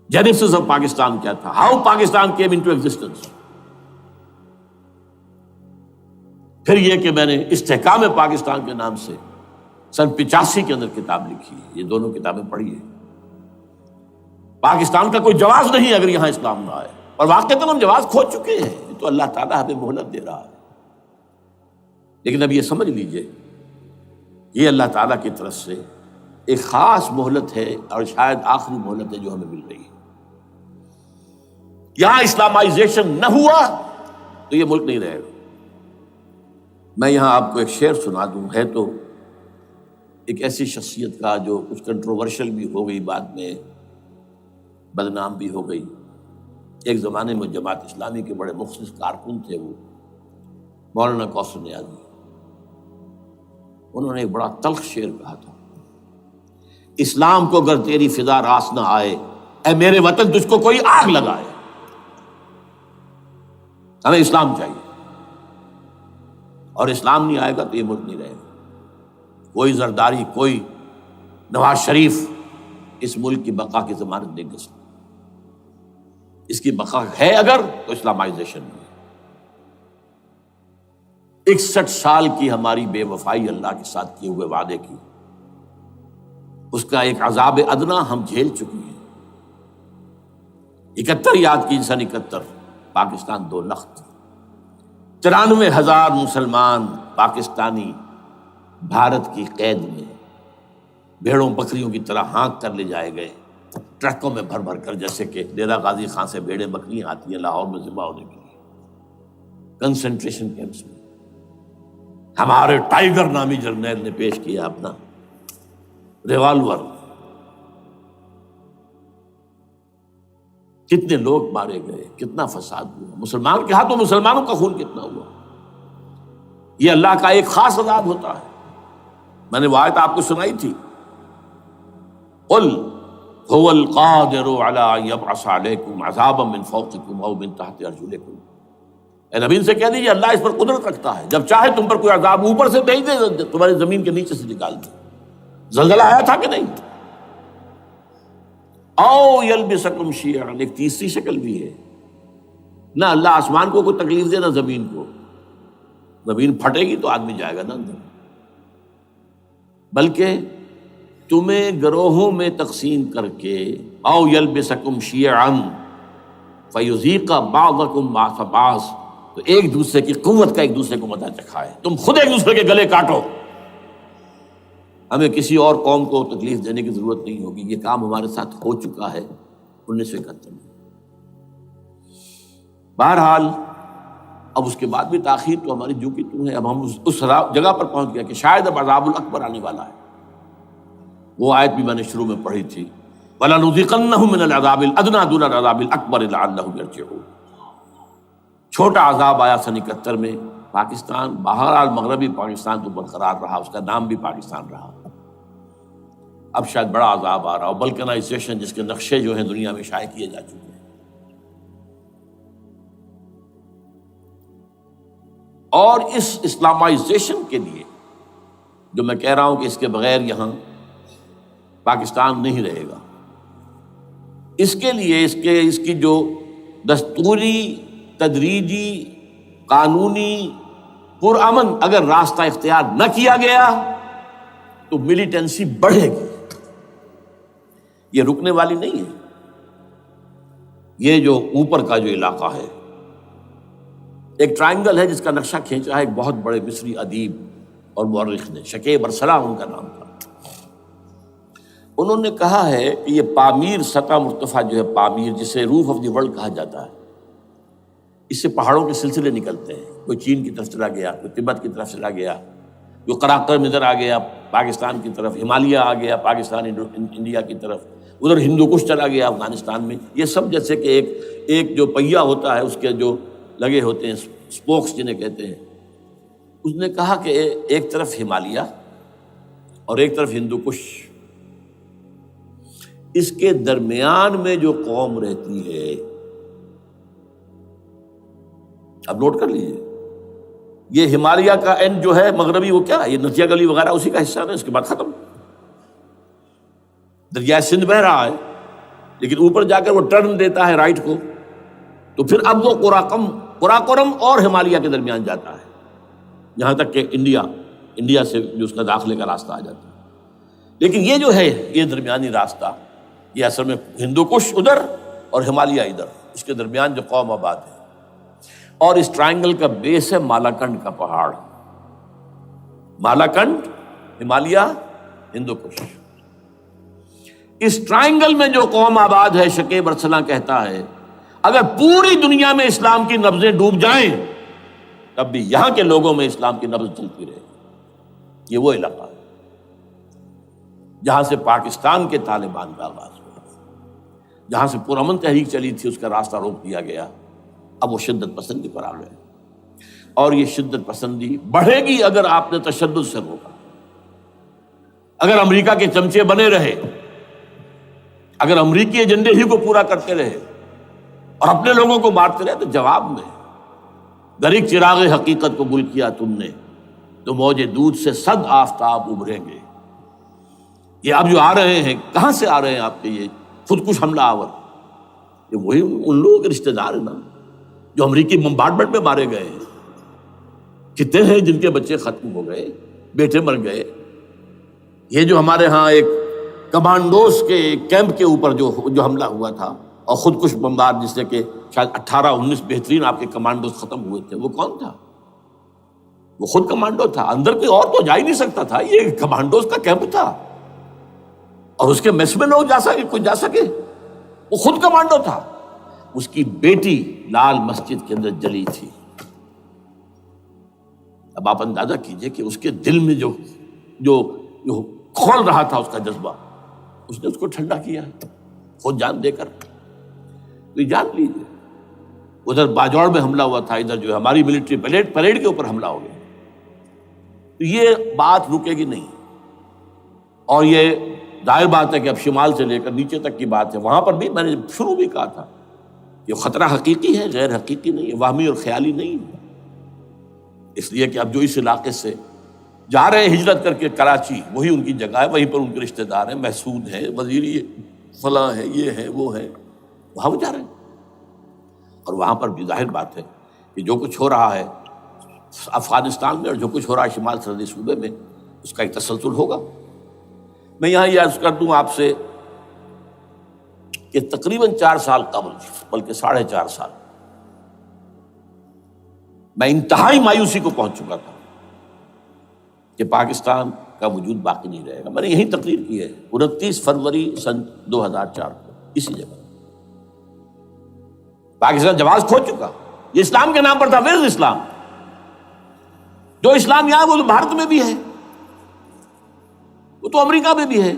جینیسس آف پاکستان کیا تھا، how Pakistan came into existence. پھر یہ کہ میں نے استحکام پاکستان کے نام سے سن 85 کے اندر کتاب لکھی ہے، یہ دونوں کتابیں پڑھی ہیں۔ پاکستان کا کوئی جواز نہیں اگر یہاں اسلام نہ آئے، اور واقعتاً ہم جواز کھو چکے ہیں، یہ تو اللہ تعالیٰ ہمیں مہلت دے رہا ہے۔ لیکن اب یہ سمجھ لیجئے، یہ اللہ تعالیٰ کی طرف سے ایک خاص مہلت ہے، اور شاید آخری مہلت ہے جو ہمیں مل رہی ہے۔ یہاں اسلامائزیشن نہ ہوا تو یہ ملک نہیں رہے گا۔ میں یہاں آپ کو ایک شعر سنا دوں، ہے تو ایک ایسی شخصیت کا جو کچھ کنٹروورشل بھی ہو گئی، بعد میں بدنام بھی ہو گئی۔ ایک زمانے میں جماعت اسلامی کے بڑے مخلص کارکن تھے وہ، مولانا کوثر نیازی۔ انہوں نے ایک بڑا تلخ شعر کہا تھا، اسلام کو اگر تیری فضا راس نہ آئے، اے میرے وطن تجھ کو کوئی آگ لگائے۔ ہمیں اسلام چاہیے، اور اسلام نہیں آئے گا تو یہ ملک نہیں رہے گا۔ کوئی زرداری، کوئی نواز شریف اس ملک کی بقا کی ضمانت نہیں دے سکتا۔ اس کی بقا ہے اگر تو اسلامائزیشن نہیں ہے۔ 61 سال کی ہماری بے وفائی اللہ کے ساتھ کیے ہوئے وعدے کی، اس کا ایک عذاب ادنا ہم جھیل چکے ہیں۔ 71 یاد کی، سن 71 پاکستان 2 لخت، 93,000 مسلمان پاکستانی بھارت کی قید میں بھیڑوں بکریوں کی طرح ہانک کر لے جائے گئے، ٹرکوں میں بھر بھر کر، جیسے کہ ڈیرہ غازی خان سے بھیڑیں بکریاں آتی ہیں لاہور میں ذبح ہونے کے لیے، کنسنٹریشن کیمپس میں۔ ہمارے ٹائیگر نامی جرنیل نے پیش کیا اپنا ریوالور، کتنے لوگ مارے گئے، کتنا فساد ہوا، مسلمان کے ہاتھوں مسلمانوں کا خون کتنا ہوا۔ یہ اللہ کا ایک خاص عذاب ہوتا ہے۔ میں نے وہ آیت آپ کو سنائی تھی، قل هو القادر على ان يبعث عليكم عذابا من فوقكم او من تحت ارجلكم۔ اے نبی سے کہہ دیجیے اللہ اس پر قدرت رکھتا ہے، جب چاہے تم پر کوئی عذاب اوپر سے بھیج دے، تمہاری زمین کے نیچے سے نکال دے۔ زلزلہ آیا تھا کہ نہیں؟ او یلبسکم شیعا، ایک تیسری شکل بھی ہے، نہ اللہ آسمان کو کوئی تکلیف دے نہ زمین کو، زمین پھٹے گی تو آدمی جائے گا نا اندر، بلکہ تمہیں گروہوں میں تقسیم کر کے، او یلبسکم شیعا فیذیق بعضکم بعض بعض، تو ایک دوسرے کی قوت کا ایک دوسرے کو مزہ چکھائے، تم خود ایک دوسرے کے گلے کاٹو۔ ہمیں کسی اور قوم کو تکلیف دینے کی ضرورت نہیں ہوگی، یہ کام ہمارے ساتھ ہو چکا ہے 1971 میں۔ بہرحال اب اس کے بعد بھی تاخیر تو ہماری جو کی تو ہے، اب ہم اس جگہ پر پہنچ گئے کہ شاید اب عذاب الاکبر آنے والا ہے۔ وہ آیت بھی میں نے شروع میں پڑھی تھی، وَلَنُذِيقَنَّهُم مِّنَ الْعَذَابِ الْأَدْنَىٰ دُونَ الْعَذَابِ الْأَكْبَرِ لَعَلَّهُمْ يَرْجِعُونَ۔ چھوٹا عذاب آیا سن 71 میں پاکستان، بہرحال مغربی پاکستان تو برقرار رہا، اس کا نام بھی پاکستان رہا۔ اب شاید بڑا عذاب آ رہا ہو، بلکنائزیشن جس کے نقشے جو ہیں دنیا میں شائع کیے جا چکے ہیں۔ اور اس اسلامائزیشن کے لیے جو میں کہہ رہا ہوں کہ اس کے بغیر یہاں پاکستان نہیں رہے گا، اس کے لیے اس کی جو دستوری، تدریجی، قانونی، پرامن اگر راستہ اختیار نہ کیا گیا تو ملیٹنسی بڑھے گی، یہ رکنے والی نہیں ہے۔ یہ جو اوپر کا جو علاقہ ہے، ایک ٹرائنگل ہے جس کا نقشہ کھینچا ہے ایک بہت بڑے مصری ادیب اور مورخ نے، شکیب ارسلان ان کا نام تھا۔ انہوں نے کہا ہے کہ یہ پامیر سطح مرتفع جو ہے پامیر، جسے روف آف دی ورلڈ کہا جاتا ہے، اس سے پہاڑوں کے سلسلے نکلتے ہیں، کوئی چین کی طرف چلا گیا، کوئی تبت کی طرف چلا گیا، جو قراقرم ادھر آ گیا پاکستان کی طرف، ہمالیہ آ گیا پاکستان انڈیا کی طرف، ادھر ہندو کش چلا گیا افغانستان میں. یہ سب جیسے کہ ایک جو پہیا ہوتا ہے اس کے جو لگے ہوتے ہیں اسپوکس جنہیں کہتے ہیں. اس نے کہا کہ ایک طرف ہمالیہ اور ایک طرف ہندو کش، اس کے درمیان میں جو قوم رہتی ہے، اب نوٹ کر لیجیے، یہ ہمالیہ کا اینڈ جو ہے مغربی، وہ کیا ہے، یہ نتیا گلی وغیرہ اسی کا حصہ ہے، اس کے بعد ختم. دریائے سندھ بہہ رہا ہے لیکن اوپر جا کر وہ ٹرن دیتا ہے رائٹ کو، تو پھر اب وہ قراقرم اور ہمالیہ کے درمیان جاتا ہے، یہاں تک کہ انڈیا سے جو اس کا داخلے کا راستہ آ جاتا ہے. لیکن یہ جو ہے یہ درمیانی راستہ، یہ اصل میں ہندو کش ادھر اور ہمالیہ ادھر، اس کے درمیان جو قوم آباد ہے. اور اس ٹرائنگل کا بیس ہے مالاکنڈ کا پہاڑ، مالاکنڈ، ہمالیہ، ہندو کش. اس ٹرائنگل میں جو قوم آباد ہے، شکیب ارسلان کہتا ہے اگر پوری دنیا میں اسلام کی نبضیں ڈوب جائیں تب بھی یہاں کے لوگوں میں اسلام کی نبض چلتی رہے گی. یہ وہ علاقہ ہے جہاں سے پاکستان کے طالبان کا آغاز ہوا، جہاں سے پرامن تحریک چلی تھی، اس کا راستہ روک دیا گیا. اب وہ شدت پسندی پر آ گئے، اور یہ شدت پسندی بڑھے گی اگر آپ نے تشدد سے روکا. اگر امریکہ کے چمچے بنے رہے، اگر امریکی ایجنڈے ہی کو پورا کرتے رہے اور اپنے لوگوں کو مارتے رہے، تو جواب میں گرک چراغ حقیقت کو گل کیا تم نے تو موج دودھ سے 100 آفتاب ابھریں گے. یہ اب جو آ رہے ہیں، کہاں سے آ رہے ہیں آپ کے یہ خودکش حملہ آور؟ یہ وہی ان لوگوں کے رشتہ دار ہیں نا جو امریکی بمبارڈمنٹ میں مارے گئے ہیں. کتنے ہیں جن کے بچے ختم ہو گئے، بیٹے مر گئے. یہ جو ہمارے ہاں ایک کمانڈوز کے کیمپ کے اوپر جو حملہ ہوا تھا اور خودکش بمبار، جس سے کہ شاید 18-19 بہترین آپ کے کمانڈوز ختم ہوئے تھے، وہ کون تھا؟ وہ خود کمانڈو تھا. اندر کوئی اور تو جا ہی نہیں سکتا تھا، یہ کمانڈوز کا کیمپ تھا اور اس کے میس میں لوگ کوئی جا سکے. وہ خود کمانڈو تھا. اس کی بیٹی لال مسجد کے اندر جلی تھی. اب آپ اندازہ کیجئے کہ اس کے دل میں جو کھول رہا تھا اس کا جذبہ، اس نے اس کو ٹھنڈا کیا خود جان دے کر. تو یہ جان لیجیے، ادھر باجوڑ میں حملہ ہوا تھا، ادھر جو ہماری ملٹری پریڈ کے اوپر حملہ ہو گیا. تو یہ بات رکے گی نہیں. اور یہ ظاہر بات ہے کہ اب شمال سے لے کر نیچے تک کی بات ہے. وہاں پر بھی میں نے شروع بھی کہا تھا یہ خطرہ حقیقی ہے، غیر حقیقی نہیں ہے، وہمی اور خیالی نہیں ہے. اس لیے کہ اب جو اس علاقے سے جا رہے ہیں ہجرت کر کے کراچی، وہی ان کی جگہ ہے، وہیں پر ان کے رشتہ دار ہیں، محسود ہیں، وزیری فلاں ہے، یہ ہے وہ ہے، وہاں وہ جا رہے ہیں. اور وہاں پر بھی ظاہر بات ہے کہ جو کچھ ہو رہا ہے افغانستان میں اور جو کچھ ہو رہا ہے شمال سرحدی صوبے میں، اس کا ایک تسلسل ہوگا. میں یہاں یہ عرض کر دوں آپ سے کہ تقریباً 4 سال قبل، بلکہ 4.5 سال، میں انتہائی مایوسی کو پہنچ چکا تھا کہ پاکستان کا وجود باقی نہیں رہے گا. میں نے یہی تقریر کی ہے 29 فروری سن 2004 کو اسی جگہ. پاکستان جواز کھو چکا. یہ اسلام کے نام پر تھا. ویئر از اسلام؟ جو اسلام یہاں وہ تو بھارت میں بھی ہے، وہ تو امریکہ میں بھی ہے.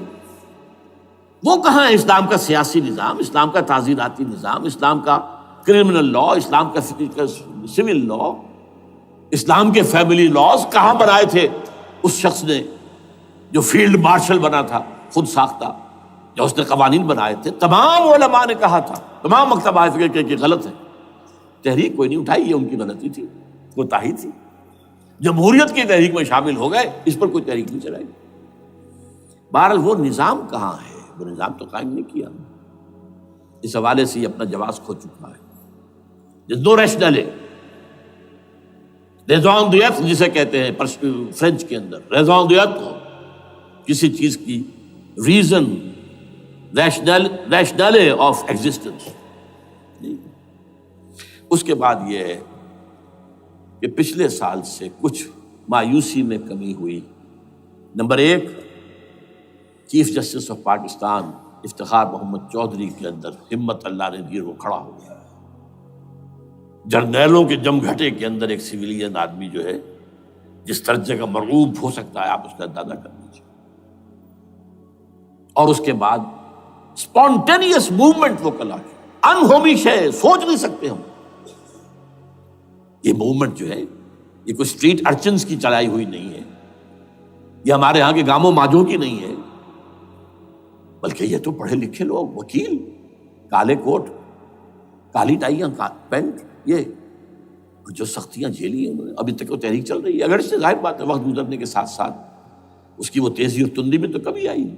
وہ کہاں ہے اسلام کا سیاسی نظام، اسلام کا تعزیراتی نظام، اسلام کا کرمنل لا، اسلام کا سول لا، اسلام کے فیملی لاز کہاں بنائے تھے اس شخص نے جو فیلڈ مارشل بنا تھا، خود ساختہ، جو اس نے قوانین بنائے تھے. تمام علماء نے کہا تھا، تمام مکتبہ فکر کہ غلط ہے. تحریک کوئی نہیں اٹھائی، یہ ان کی غلطی تھی، کوتاہی تھی. جمہوریت کی تحریک میں شامل ہو گئے، اس پر کوئی تحریک نہیں چلائی. بہرحال وہ نظام کہاں ہے؟ وہ نظام تو قائم نہیں کیا. اس حوالے سے یہ اپنا جواز کھو چکا ہے. نو ریشنل ریزون دیت جسے کہتے ہیں فرینچ کے اندر، ریزون دیت کسی چیز کی ریزن، ریشنل آف ایگزسٹنس. اس کے بعد یہ ہے کہ پچھلے سال سے کچھ مایوسی میں کمی ہوئی. Number 1، chief justice of Pakistan Iftikhar Muhammad Chaudhry کے اندر ہمت اللہ نے دی، وہ کھڑا ہو گیا۔ جرنیلوں کے جمگھٹے کے اندر ایک سویلین آدمی جو ہے جس درجے کا مرعوب ہو سکتا ہے، آپ اس کا اندازہ کر لیجیے۔ اور اس کے بعد اسپونٹینیس موومنٹ وہ کلا ہے، انہومی شے، سوچ نہیں سکتے ہم۔ یہ موومنٹ جو ہے یہ کوئی اسٹریٹ ارچنز کی چلائی ہوئی نہیں ہے، یہ ہمارے ہاں کے گاموں ماجوں کی نہیں ہے، بلکہ یہ تو پڑھے لکھے لوگ، وکیل، کالے کوٹ، کالی ٹائیاں، پینٹ، یہ جو سختیاں جھیلی ہیں انہوں نے، ابھی تک وہ تحریک چل رہی ہے۔ اگر اس سے ظاہر بات ہے وقت گزرنے کے ساتھ ساتھ اس کی وہ تیزی اور تندی میں تو کمی آئی،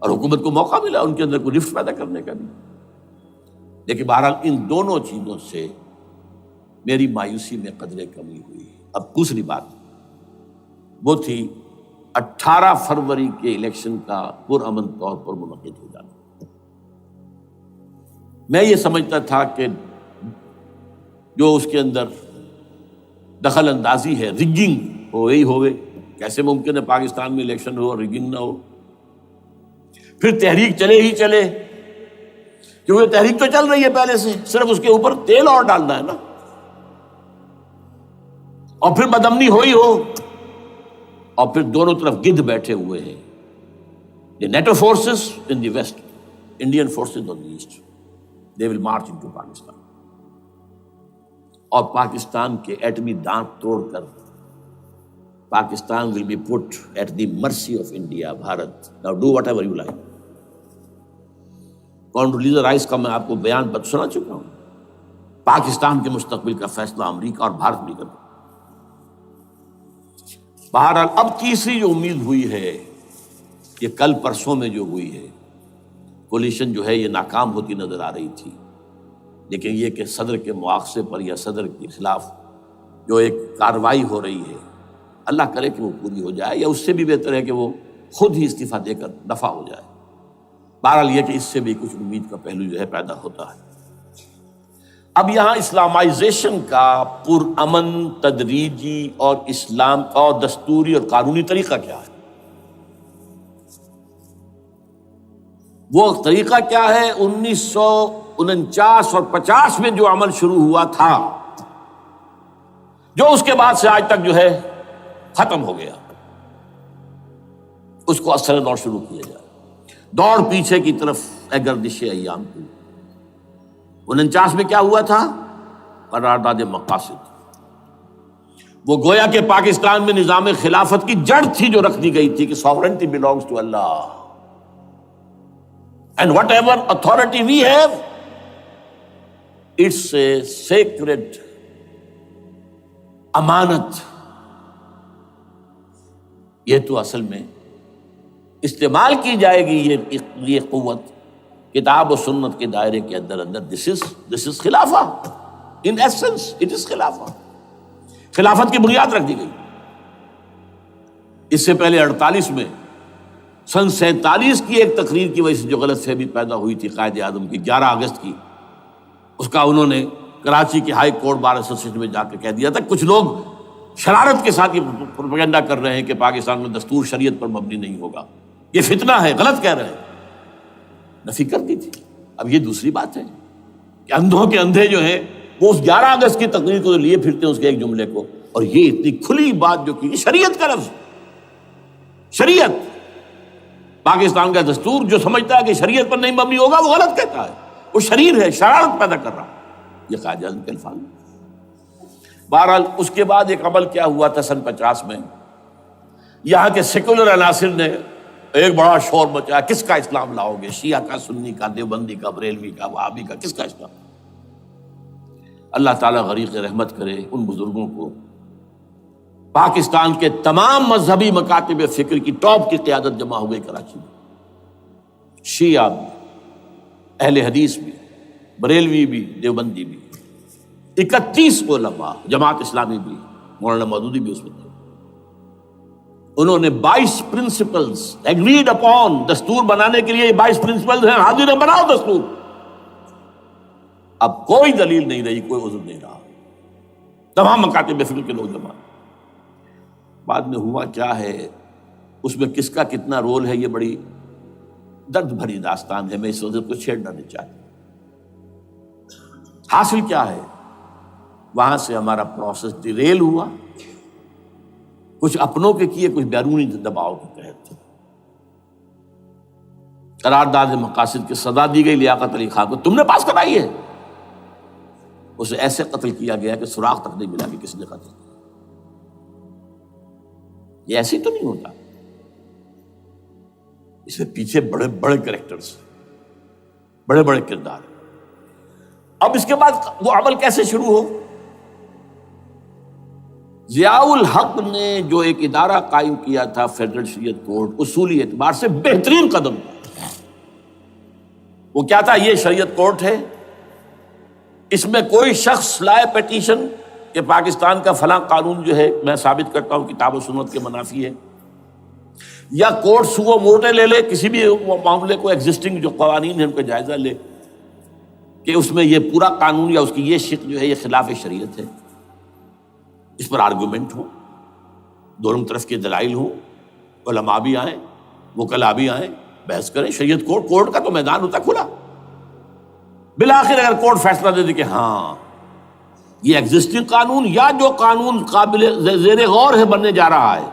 اور حکومت کو موقع ملا ان کے اندر کوئی رفت پیدا کرنے کا بھی۔ لیکن بہرحال ان دونوں چیزوں سے میری مایوسی میں قدرے کمی ہوئی۔ اب دوسری بات وہ تھی 18 فروری کے الیکشن کا پرامن طور پر منعقد ہو جانا۔ میں یہ سمجھتا تھا کہ جو اس کے اندر دخل اندازی ہے، ریگنگ ہو گئی ہوگی، کیسے ممکن ہے پاکستان میں الیکشن ہو اور ریگنگ نہ ہو؟ پھر تحریک چلے ہی چلے، کیونکہ تحریک تو چل رہی ہے پہلے سے، صرف اس کے اوپر تیل اور ڈالنا ہے نا، اور پھر بدامنی ہوئی ہو، اور پھر دونوں طرف گدھ بیٹھے ہوئے ہیں، the NATO forces in the west, Indian forces on the east, they will march into Pakistan، اور پاکستان کے ایٹمی دانت توڑ کر Pakistan will be put at the mercy of India، Bharat. Now do whatever you like۔ Condoleezza Rice کا میں آپ کو بیان سنا چکا ہوں، پاکستان کے مستقبل کا فیصلہ امریکہ اور بھارت بھی کرتا۔ بہرحال اب تیسری جو امید ہوئی ہے، یہ کل پرسوں میں جو ہوئی ہے، کولیشن جو ہے یہ ناکام ہوتی نظر آ رہی تھی، لیکن یہ کہ صدر کے مواخذے پر یا صدر کے خلاف جو ایک کارروائی ہو رہی ہے، اللہ کرے کہ وہ پوری ہو جائے، یا اس سے بھی بہتر ہے کہ وہ خود ہی استعفیٰ دے کر دفع ہو جائے۔ بہرحال یہ کہ اس سے بھی کچھ امید کا پہلو جو ہے پیدا ہوتا ہے۔ اب یہاں اسلامائزیشن کا پرامن، تدریجی اور اسلام اور دستوری اور قانونی طریقہ کیا ہے؟ وہ طریقہ کیا ہے؟ 1949 اور 50 میں جو عمل شروع ہوا تھا، جو اس کے بعد سے آج تک جو ہے ختم ہو گیا، اس کو اثر دور شروع کیا جائے۔ دوڑ پیچھے کی طرف اے گردش ایام کی۔ 49 میں کیا ہوا تھا؟ قرارداد مقاصد۔ وہ گویا کہ پاکستان میں نظام خلافت کی جڑ تھی جو رکھ دی گئی تھی کہ sovereignty belongs to Allah and whatever authority we have, it's a sacred امانت۔ یہ تو اصل میں استعمال کی جائے گی یہ قوت کتاب و سنت کے دائرے کے اندر this is خلافہ، in essence it is خلافہ۔ خلافت کی بنیاد رکھ دی گئی۔ اس سے پہلے 48 میں سن 47 کی ایک تقریر کی وجہ سے جو غلط فہمی پیدا ہوئی تھی قائد اعظم کی 11 اگست کی، اس کا انہوں نے کراچی کی ہائی کورٹ بار ایسوسیشن میں جا کے کہہ دیا تھا، کچھ لوگ شرارت کے ساتھ یہ پروپیگنڈا کر رہے ہیں کہ پاکستان میں دستور شریعت پر مبنی نہیں ہوگا، یہ فتنہ ہے، غلط کہہ رہے ہیں، نفی کر دی تھی۔ اب یہ دوسری بات ہے کہ اندھوں کے اندھے جو ہیں وہ اس 11 اگست کی تقریر کو لیے پھرتے ہیں، اس کے ایک جملے کو، اور یہ اتنی کھلی بات جو کی شریعت کا لفظ، شریعت، پاکستان کا دستور جو سمجھتا ہے کہ شریعت پر نہیں مبنی ہوگا وہ غلط کہتا ہے، وہ شریر ہے، شرارت پیدا کر رہا، یہ قائد اعظم کے الفاظ۔ بہرحال اس کے بعد ایک عمل کیا ہوا تھا سن 50 میں، یہاں کے سیکولر عناصر نے ایک بڑا شور مچایا، کس کا اسلام لاؤ گے؟ شیعہ کا، سنی کا، دیوبندی کا، بریلوی کا، وہابی کا، کس کا اسلام؟ اللہ تعالیٰ غریق رحمت کرے ان بزرگوں کو، پاکستان کے تمام مذہبی مکاتب فکر کی ٹاپ کی قیادت جمع ہو گئی کراچی میں، شیعہ بھی، اہل حدیث بھی، بریلوی بھی، دیوبندی بھی، 31 علماء، جماعت اسلامی بھی، مولانا مودودی بھی اس میں تھے۔ انہوں نے 22 پرنسپلز ایگریڈ اپون، دستور بنانے کے لیے یہ 22 پرنسپلز ہیں، حاضر ہیں، بناؤ دستور۔ اب کوئی دلیل نہیں رہی، کوئی عذر نہیں رہا، تمام مکاتب فکر کے لوگ جمع۔ بعد میں ہوا کیا ہے، اس میں کس کا کتنا رول ہے، یہ بڑی درد بھری داستان ہے، میں اس وجہ کو چھیڑنا نہیں چاہتا۔ حاصل کیا ہے، وہاں سے ہمارا پروسیس ڈیریل ہوا، کچھ اپنوں کے کیے، کچھ بیرونی دباؤ کے تحت۔ قرارداد مقاصد کی سزا دی گئی لیاقت علی خان کو، تم نے پاس کرائی ہے۔ اسے ایسے قتل کیا گیا کہ سراغ تک نہیں ملا کہ کس نے قتل کیا۔ یہ ایسے تو نہیں ہوتا، اس میں پیچھے بڑے بڑے کریکٹرز، بڑے بڑے کردار۔ اب اس کے بعد وہ عمل کیسے شروع ہو؟ ضیاء الحق نے جو ایک ادارہ قائم کیا تھا فیڈرل شریعت کورٹ، اصولی اعتبار سے بہترین قدم تھا۔ وہ کیا تھا؟ یہ شریعت کورٹ ہے، اس میں کوئی شخص لائے پیٹیشن کہ پاکستان کا فلاں قانون جو ہے میں ثابت کرتا ہوں کتاب و سنت کے منافی ہے، یا کورٹ سو موٹے لے لے کسی بھی معاملے کو، ایگزسٹنگ جو قوانین ہیں ان کا جائزہ لے کہ اس میں یہ پورا قانون یا اس کی یہ شق جو ہے یہ خلاف شریعت ہے، اس پر آرگومنٹ ہو، دونوں طرف کے دلائل ہوں، علماء بھی آئیں، وکلاء بھی آئیں، بحث کریں۔ شریعت کورٹ کا تو میدان ہوتا کھلا۔ بالآخر اگر کورٹ فیصلہ دے دے کہ ہاں یہ ایگزسٹنگ قانون یا جو قانون قابل زیر غور ہے بننے جا رہا ہے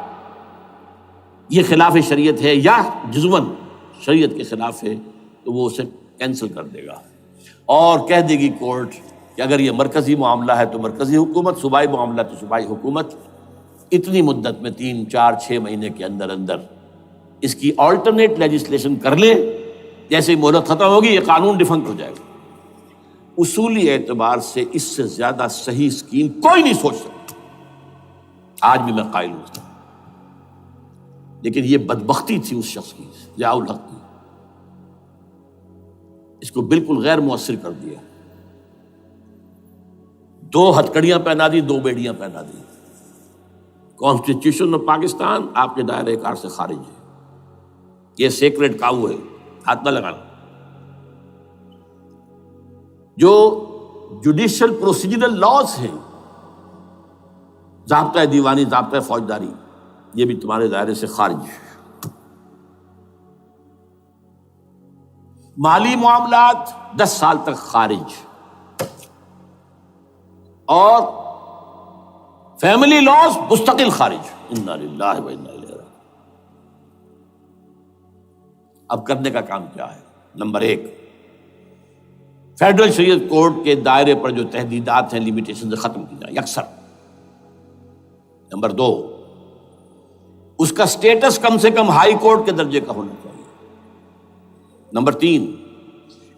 یہ خلاف شریعت ہے یا جزوً شریعت کے خلاف ہے، تو وہ اسے کینسل کر دے گا اور کہہ دے گی کورٹ کہ اگر یہ مرکزی معاملہ ہے تو مرکزی حکومت، صوبائی معاملہ تو صوبائی حکومت اتنی مدت میں 3 4 6 مہینے کے اندر اندر اس کی آلٹرنیٹ لیجسلیشن کر لے، جیسے ہی مہلت ختم ہوگی یہ قانون ڈیفنکٹ ہو جائے گا۔ اصولی اعتبار سے اس سے زیادہ صحیح اسکیم کوئی نہیں سوچ سکتا، آج بھی میں قائل ہوں۔ لیکن یہ بدبختی تھی اس شخص کی، ضیاء الحق کی، اس کو بالکل غیر مؤثر کر دیا۔ 2 ہتھکڑیاں پہنا دی، 2 بیڑیاں پہنا دی۔ کانسٹیٹیوشن آف پاکستان آپ کے دائرۂ کار سے خارج ہے، یہ سیکریٹ کاؤ ہے، ہاتھ نہ لگانا۔ جو جوڈیشل پروسیجرل لاز ہیں، ضابطۂ دیوانی، ضابطۂ فوجداری، یہ بھی تمہارے دائرے سے خارج ہے۔ مالی معاملات 10 سال تک خارج، اور فیملی لاز مستقل خارج۔ انا للہ و انا الیہ راجعون۔ اب کرنے کا کام کیا ہے؟ نمبر 1، فیڈرل شریعت کورٹ کے دائرے پر جو تحدیدات ہیں، لیمیٹیشن ختم کی جائیں یکسر۔ نمبر 2، اس کا سٹیٹس کم سے کم ہائی کورٹ کے درجے کا ہونا چاہیے۔ نمبر 3،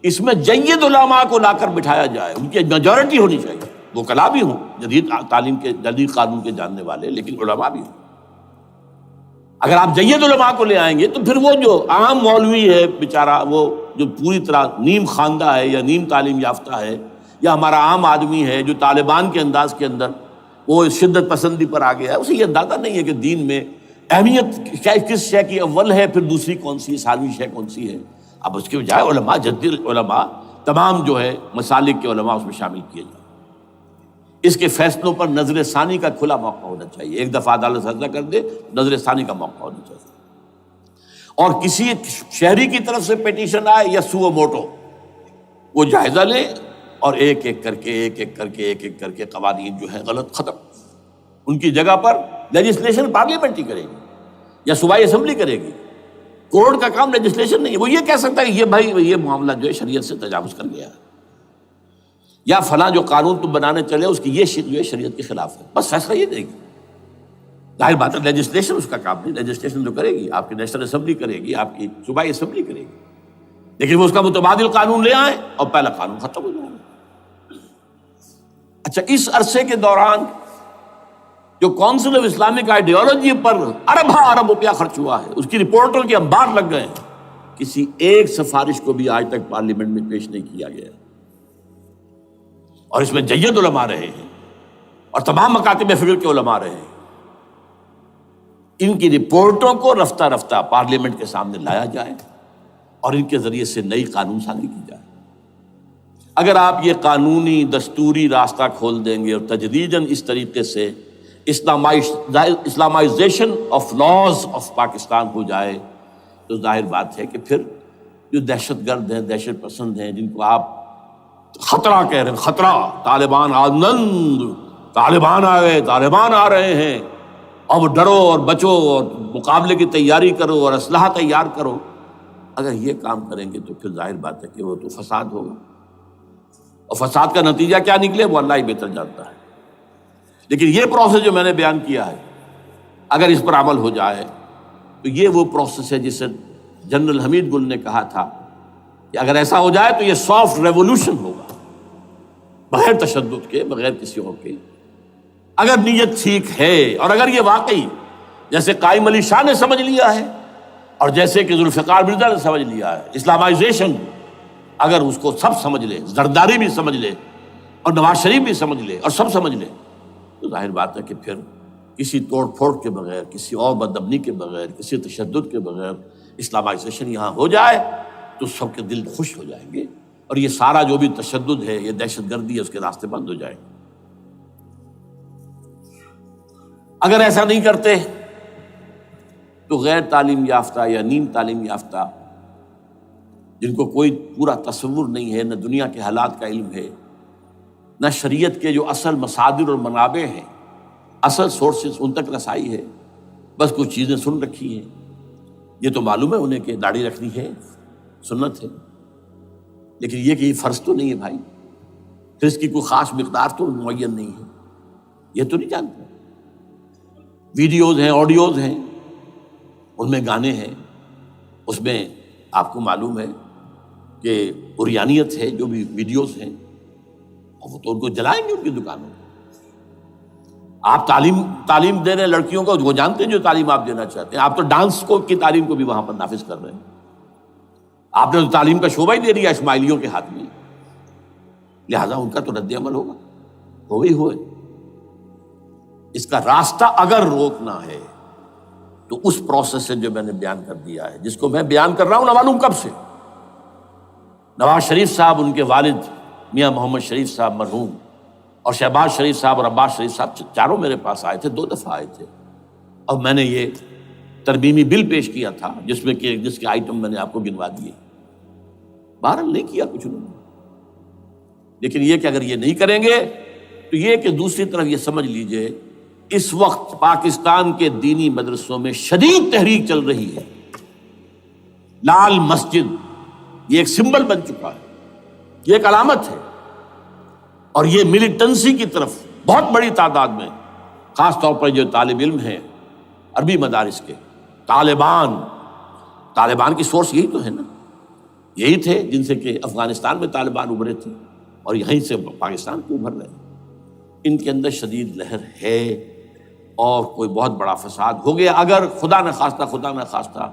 اس میں جید علماء کو لا کر بٹھایا جائے، ان کی میجورٹی ہونی چاہیے، وکلاء بھی ہوں، جدید تعلیم کے جدید قانون کے جاننے والے، لیکن علماء بھی ہوں۔ اگر آپ جید علماء کو لے آئیں گے تو پھر وہ جو عام مولوی ہے بیچارہ، وہ جو پوری طرح نیم خواندہ ہے یا نیم تعلیم یافتہ ہے، یا ہمارا عام آدمی ہے جو طالبان کے انداز کے اندر وہ شدت پسندی پر آ گیا ہے، اسے یہ اندازہ نہیں ہے کہ دین میں اہمیت کس شے کی اول ہے، پھر دوسری کون سی ہے، ثانوی شے کون سی ہے۔ اب اس کے بجائے علماء، جدید علماء، تمام جو ہے مسالک کے علماء اس میں شامل کیے جائیں۔ اس کے فیصلوں پر نظر ثانی کا کھلا موقع ہونا چاہیے، ایک دفعہ عدالت فیصلہ کر دے، نظر ثانی کا موقع ہونا چاہیے۔ اور کسی شہری کی طرف سے پیٹیشن آئے یا سو موٹو، وہ جائزہ لے اور ایک ایک کر کے قوانین جو ہے غلط ختم، ان کی جگہ پر لیجسلیشن پارلیمنٹ ہی کرے گی یا صوبائی اسمبلی کرے گی۔ کورٹ کا کام لیجسلیشن نہیں ہے۔ وہ یہ کہہ سکتا ہے کہ یہ بھائی یہ معاملہ جو ہے شریعت سے تجاوز کر گیا ہے، یا فلاں جو قانون تم بنانے چلے اس کی یہ شق جو ہے شریعت کے خلاف ہے، بس فیصلہ یہ دے گی۔ ظاہر بات ہے لیجسلیشن اس کا کام نہیں، لیجسلیشن جو کرے گی آپ کی نیشنل اسمبلی کرے گی، آپ کی صوبائی اسمبلی کرے گی، لیکن وہ اس کا متبادل قانون لے آئیں اور پہلا قانون ختم ہو جائے گا۔ اچھا، اس عرصے کے دوران جو کونسل آف اسلامک آئیڈیالوجی پر ارب روپیہ خرچ ہوا ہے، اس کی رپورٹوں کے انبار لگ گئے ہیں، کسی ایک سفارش کو بھی آج تک پارلیمنٹ میں پیش نہیں کیا گیا، اور اس میں جید علماء رہے ہیں اور تمام مکاتب فکر کے علماء رہے ہیں۔ ان کی رپورٹوں کو رفتہ رفتہ پارلیمنٹ کے سامنے لایا جائے اور ان کے ذریعے سے نئی قانون سازی کی جائے۔ اگر آپ یہ قانونی دستوری راستہ کھول دیں گے اور تدریجاً اس طریقے سے Islamisation of laws of Pakistan ہو جائے تو ظاہر بات ہے کہ پھر جو دہشت گرد ہیں، دہشت پسند ہیں، جن کو آپ خطرہ کہہ رہے ہیں، خطرہ، طالبان آنند، طالبان آ گئے، طالبان آ رہے ہیں، اب ڈرو اور بچو اور مقابلے کی تیاری کرو اور اسلحہ تیار کرو، اگر یہ کام کریں گے تو پھر ظاہر بات ہے کہ وہ تو فساد ہوگا، اور فساد کا نتیجہ کیا نکلے وہ اللہ ہی بہتر جانتا ہے۔ لیکن یہ پروسیس جو میں نے بیان کیا ہے، اگر اس پر عمل ہو جائے تو یہ وہ پروسیس ہے جسے جنرل حمید گل نے کہا تھا کہ اگر ایسا ہو جائے تو یہ سافٹ ریولوشن ہوگا، بغیر تشدد کے، بغیر کسی اور کے، اگر نیت ٹھیک ہے، اور اگر یہ واقعی جیسے قائم علی شاہ نے سمجھ لیا ہے اور جیسے کہ ذوالفقار مرزا نے سمجھ لیا ہے، اسلامائزیشن اگر اس کو سب سمجھ لے، زرداری بھی سمجھ لے اور نواز شریف بھی سمجھ لے اور سب سمجھ لے، تو ظاہر بات ہے کہ پھر کسی توڑ پھوڑ کے بغیر، کسی اور بدامنی کے بغیر، کسی تشدد کے بغیر اسلامائزیشن یہاں ہو جائے تو سب کے دل خوش ہو جائیں گے، اور یہ سارا جو بھی تشدد ہے، یہ دہشت گردی ہے، اس کے راستے بند ہو جائیں گے۔ اگر ایسا نہیں کرتے تو غیر تعلیم یافتہ یا نیم تعلیم یافتہ، جن کو کوئی پورا تصور نہیں ہے، نہ دنیا کے حالات کا علم ہے، نہ شریعت کے جو اصل مصادر اور منابع ہیں، اصل سورسز، ان تک رسائی ہے، بس کچھ چیزیں سن رکھی ہیں۔ یہ تو معلوم ہے انہیں کہ داڑھی رکھنی ہے، سنت ہے، لیکن یہ کہ یہ فرض تو نہیں ہے بھائی، پھر اس کی کوئی خاص مقدار تو معین نہیں ہے، یہ تو نہیں جانتے۔ ویڈیوز ہیں، آڈیوز ہیں، ان میں گانے ہیں، اس میں آپ کو معلوم ہے کہ عریانیت ہے، جو بھی ویڈیوز ہیں، اور وہ تو ان کو جلائیں گے ان کی دکانوں میں۔ آپ تعلیم دے رہے ہیں لڑکیوں کو، وہ جانتے ہیں جو تعلیم آپ دینا چاہتے ہیں، آپ تو ڈانس کی تعلیم کو بھی وہاں پر نافذ کر رہے ہیں، آپ نے تو تعلیم کا شعبہ ہی دے دیا اسماعیلیوں کے ہاتھ میں، لہذا ان کا تو رد عمل ہوگا، ہوئے۔ اس کا راستہ اگر روکنا ہے تو اس پروسیس سے جو میں نے بیان کر دیا ہے، جس کو میں بیان کر رہا ہوں نہ معلوم کب سے، نواز شریف صاحب، ان کے والد میاں محمد شریف صاحب مرحوم، اور شہباز شریف صاحب اور عباس شریف صاحب چاروں میرے پاس آئے تھے، 2 دفعہ آئے تھے، اور میں نے یہ ترمیمی بل پیش کیا تھا جس کے آئٹم میں نے آپ کو گنوا دیے۔ بہرحال نہیں کیا کچھ انہوں نے، لیکن یہ کہ اگر یہ نہیں کریں گے تو یہ کہ دوسری طرف یہ سمجھ لیجئے اس وقت پاکستان کے دینی مدرسوں میں شدید تحریک چل رہی ہے۔ لال مسجد یہ ایک سمبل بن چکا ہے، یہ ایک علامت ہے، اور یہ ملیٹنسی کی طرف بہت بڑی تعداد میں، خاص طور پر جو طالب علم ہیں عربی مدارس کے، طالبان کی سورس یہی تو ہے نا، یہی تھے جن سے کہ افغانستان میں طالبان ابھرے تھے اور یہیں سے پاکستان کو ابھر رہے ہیں۔ ان کے اندر شدید لہر ہے، اور کوئی بہت بڑا فساد ہو گیا اگر خدا نہ خواستہ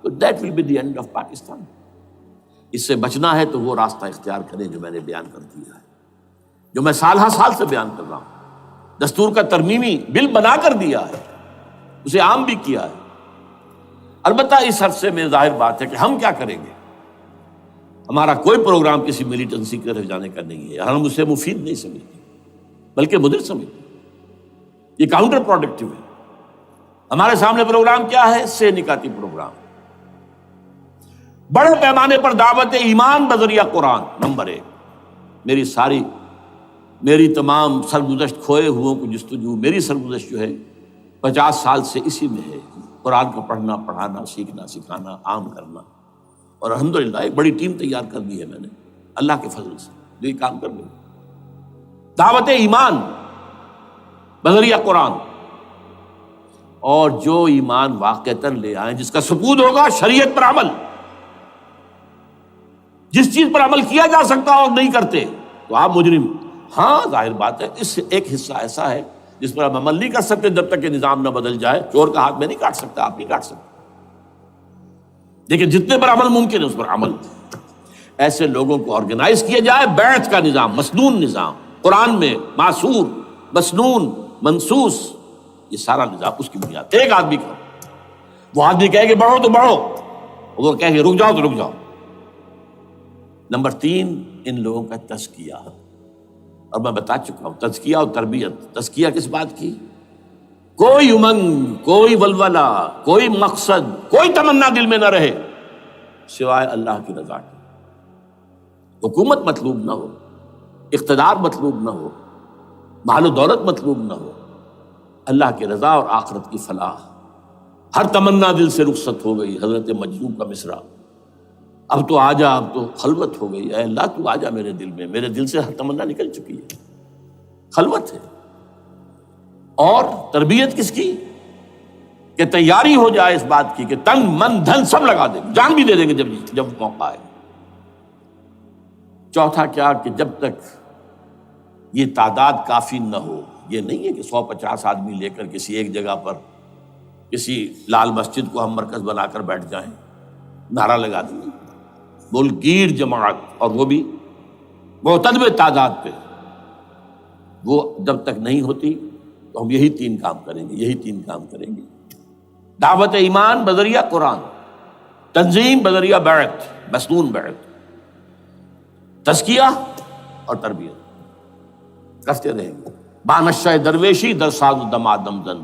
تو that will be the end of Pakistan. اس سے بچنا ہے تو وہ راستہ اختیار کریں جو میں نے بیان کر دیا ہے، جو میں سال سے بیان کر رہا ہوں۔ دستور کا ترمیمی بل بنا کر دیا ہے، اسے عام بھی کیا ہے۔ البتہ اس عرصے میں ظاہر بات ہے کہ ہم کیا کریں گے، ہمارا کوئی پروگرام کسی ملیٹنسی کی طرف جانے کا نہیں ہے، ہم اسے مفید نہیں سمجھتے بلکہ مضر سمجھتے، یہ کاؤنٹر پروڈکٹیو ہے۔ ہمارے سامنے پروگرام کیا ہے؟ سے نکاتی پروگرام، بڑے پیمانے پر دعوت ایمان بذریعہ قرآن، نمبر 1۔ میری تمام سرگزشت کھوئے ہوئوں کو جستجو، میری سرگزشت جو ہے 50 سال سے اسی میں ہے، قرآن کا پڑھنا، پڑھانا، سیکھنا، سکھانا، عام کرنا، اور الحمدللہ ایک بڑی ٹیم تیار کر دی ہے میں نے اللہ کے فضل سے، جو یہ کام کر رہی ہے۔ دعوت ایمان بذریعہ قرآن، اور جو ایمان واقعتاً لے آئیں، جس کا ثبوت ہوگا شریعت پر عمل، جس چیز پر عمل کیا جا سکتا اور نہیں کرتے تو آپ مجرم۔ ہاں ظاہر بات ہے اس سے ایک حصہ ایسا ہے جس پر آپ عمل نہیں کر سکتے جب تک کہ نظام نہ بدل جائے۔ چور کا ہاتھ میں نہیں کاٹ سکتا، آپ نہیں کاٹ سکتے، لیکن جتنے پر عمل ممکن ہے اس پر عمل۔ ایسے لوگوں کو آرگنائز کیا جائے، بیعت کا نظام، مسنون نظام، قرآن میں معصور، مسنون، منصوص، یہ سارا نظام اس کی بنیاد۔ ایک آدمی کا، وہ آدمی کہے کہ بڑھو تو بڑھو، وہ کہے کہ رک جاؤ تو رک جاؤ۔ نمبر 3، ان لوگوں کا تزکیہ، اور میں بتا چکا ہوں تزکیہ اور تربیت۔ تزکیہ کس بات کی؟ کوئی امنگ، کوئی ولولہ، کوئی مقصد، کوئی تمنا دل میں نہ رہے سوائے اللہ کی رضا کی۔ حکومت مطلوب نہ ہو، اقتدار مطلوب نہ ہو، مال و دولت مطلوب نہ ہو، اللہ کی رضا اور آخرت کی فلاح۔ ہر تمنا دل سے رخصت ہو گئی۔ حضرت مجذوب کا مصرع، اب تو آجا، اب تو خلوت ہو گئی، اے اللہ تو آجا میرے دل میں، میرے دل سے ہر تمنا نکل چکی ہے، خلوت ہے۔ اور تربیت کس کی؟ کہ تیاری ہو جائے اس بات کی کہ تن من دھن سب لگا دیں گے، جان بھی دے دیں گے جب موقع آئے۔ چوتھا کیا کہ جب تک یہ تعداد کافی نہ ہو، یہ نہیں ہے کہ 150 آدمی لے کر کسی ایک جگہ پر کسی لال مسجد کو ہم مرکز بنا کر بیٹھ جائیں، نعرہ لگا دیں گے، ملک گیر جماعت، اور وہ بھی معتدل تعداد پہ، وہ جب تک نہیں ہوتی تو ہم یہی 3 کام کریں گے، دعوت ایمان بذریعہ قرآن، تنظیم بذریعہ بیعت، مسنون بیعت، تزکیہ اور تربیت کرتے رہیں گے۔ بانشہ درویشی در ساز دمادم زن،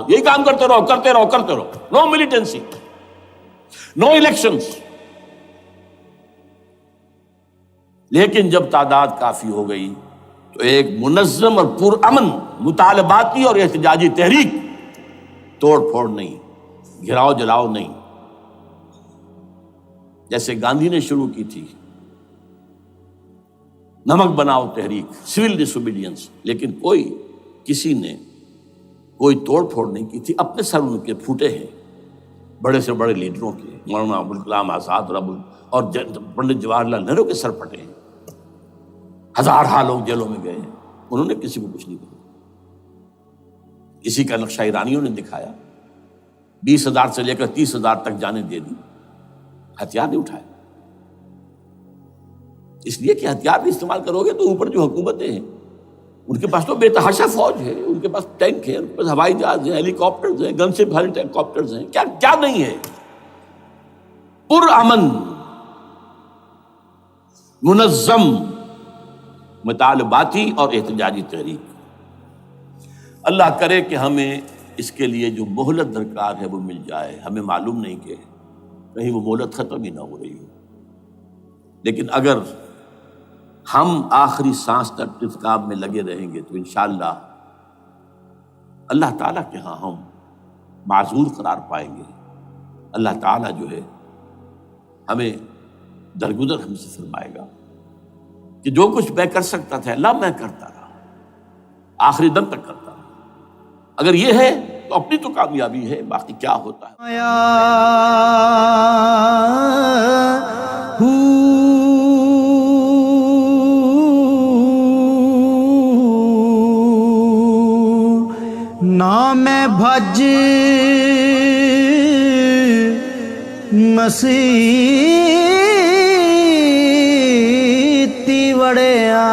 یہی کام کرتے رہو، نو ملیٹنسی، نو الیکشنز۔ لیکن جب تعداد کافی ہو گئی تو ایک منظم اور پرامن مطالباتی اور احتجاجی تحریک، توڑ پھوڑ نہیں، گھراؤ جلاؤ نہیں، جیسے گاندھی نے شروع کی تھی، نمک بناؤ تحریک، سول ڈس اوبیڈینس، لیکن کسی نے کوئی توڑ پھوڑ نہیں کی تھی۔ اپنے سر ان کے پھوٹے ہیں، بڑے سے بڑے لیڈروں کے، مولانا ابوالکلام آزاد اور پنڈت جواہر لال نہرو کے سر پھٹے ہیں، ہزارہ لوگ جیلوں میں گئے ہیں، انہوں نے کسی کو کچھ نہیں کہا۔ اسی کا نقشہ ایرانیوں نے دکھایا، 20,000 سے لے کر 30,000 تک جانیں دے دی، ہتھیار نہیں اٹھائے، اس لیے کہ ہتھیار بھی استعمال کرو گے تو اوپر جو حکومتیں ہیں ان کے پاس تو بے تحاشا فوج ہے، ان کے پاس ٹینک ہے، ان کے پاس ہوائی جہاز ہیں، ہیلی کاپٹرز ہیں، گن سے بھرے ہیلی کاپٹرز ہیں، کیا نہیں ہے۔ پرامن منظم مطالباتی اور احتجاجی تحریک۔ اللہ کرے کہ ہمیں اس کے لیے جو مہلت درکار ہے وہ مل جائے۔ ہمیں معلوم نہیں کہ کہیں وہ مہلت ختم ہی نہ ہو رہی ہو، لیکن اگر ہم آخری سانس تک اس کام میں لگے رہیں گے تو انشاءاللہ اللہ تعالیٰ کے ہاں ہم معذور قرار پائیں گے۔ اللہ تعالیٰ جو ہے ہمیں درگزر ہم سے فرمائے گا کہ جو کچھ میں کر سکتا تھا اللہ میں کرتا رہا، آخری دم تک کرتا رہا۔ اگر یہ ہے تو اپنی تو کامیابی ہے، باقی کیا ہوتا ہے۔ نام بھج مسیح تی وڑیا،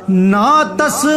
نا تسبیح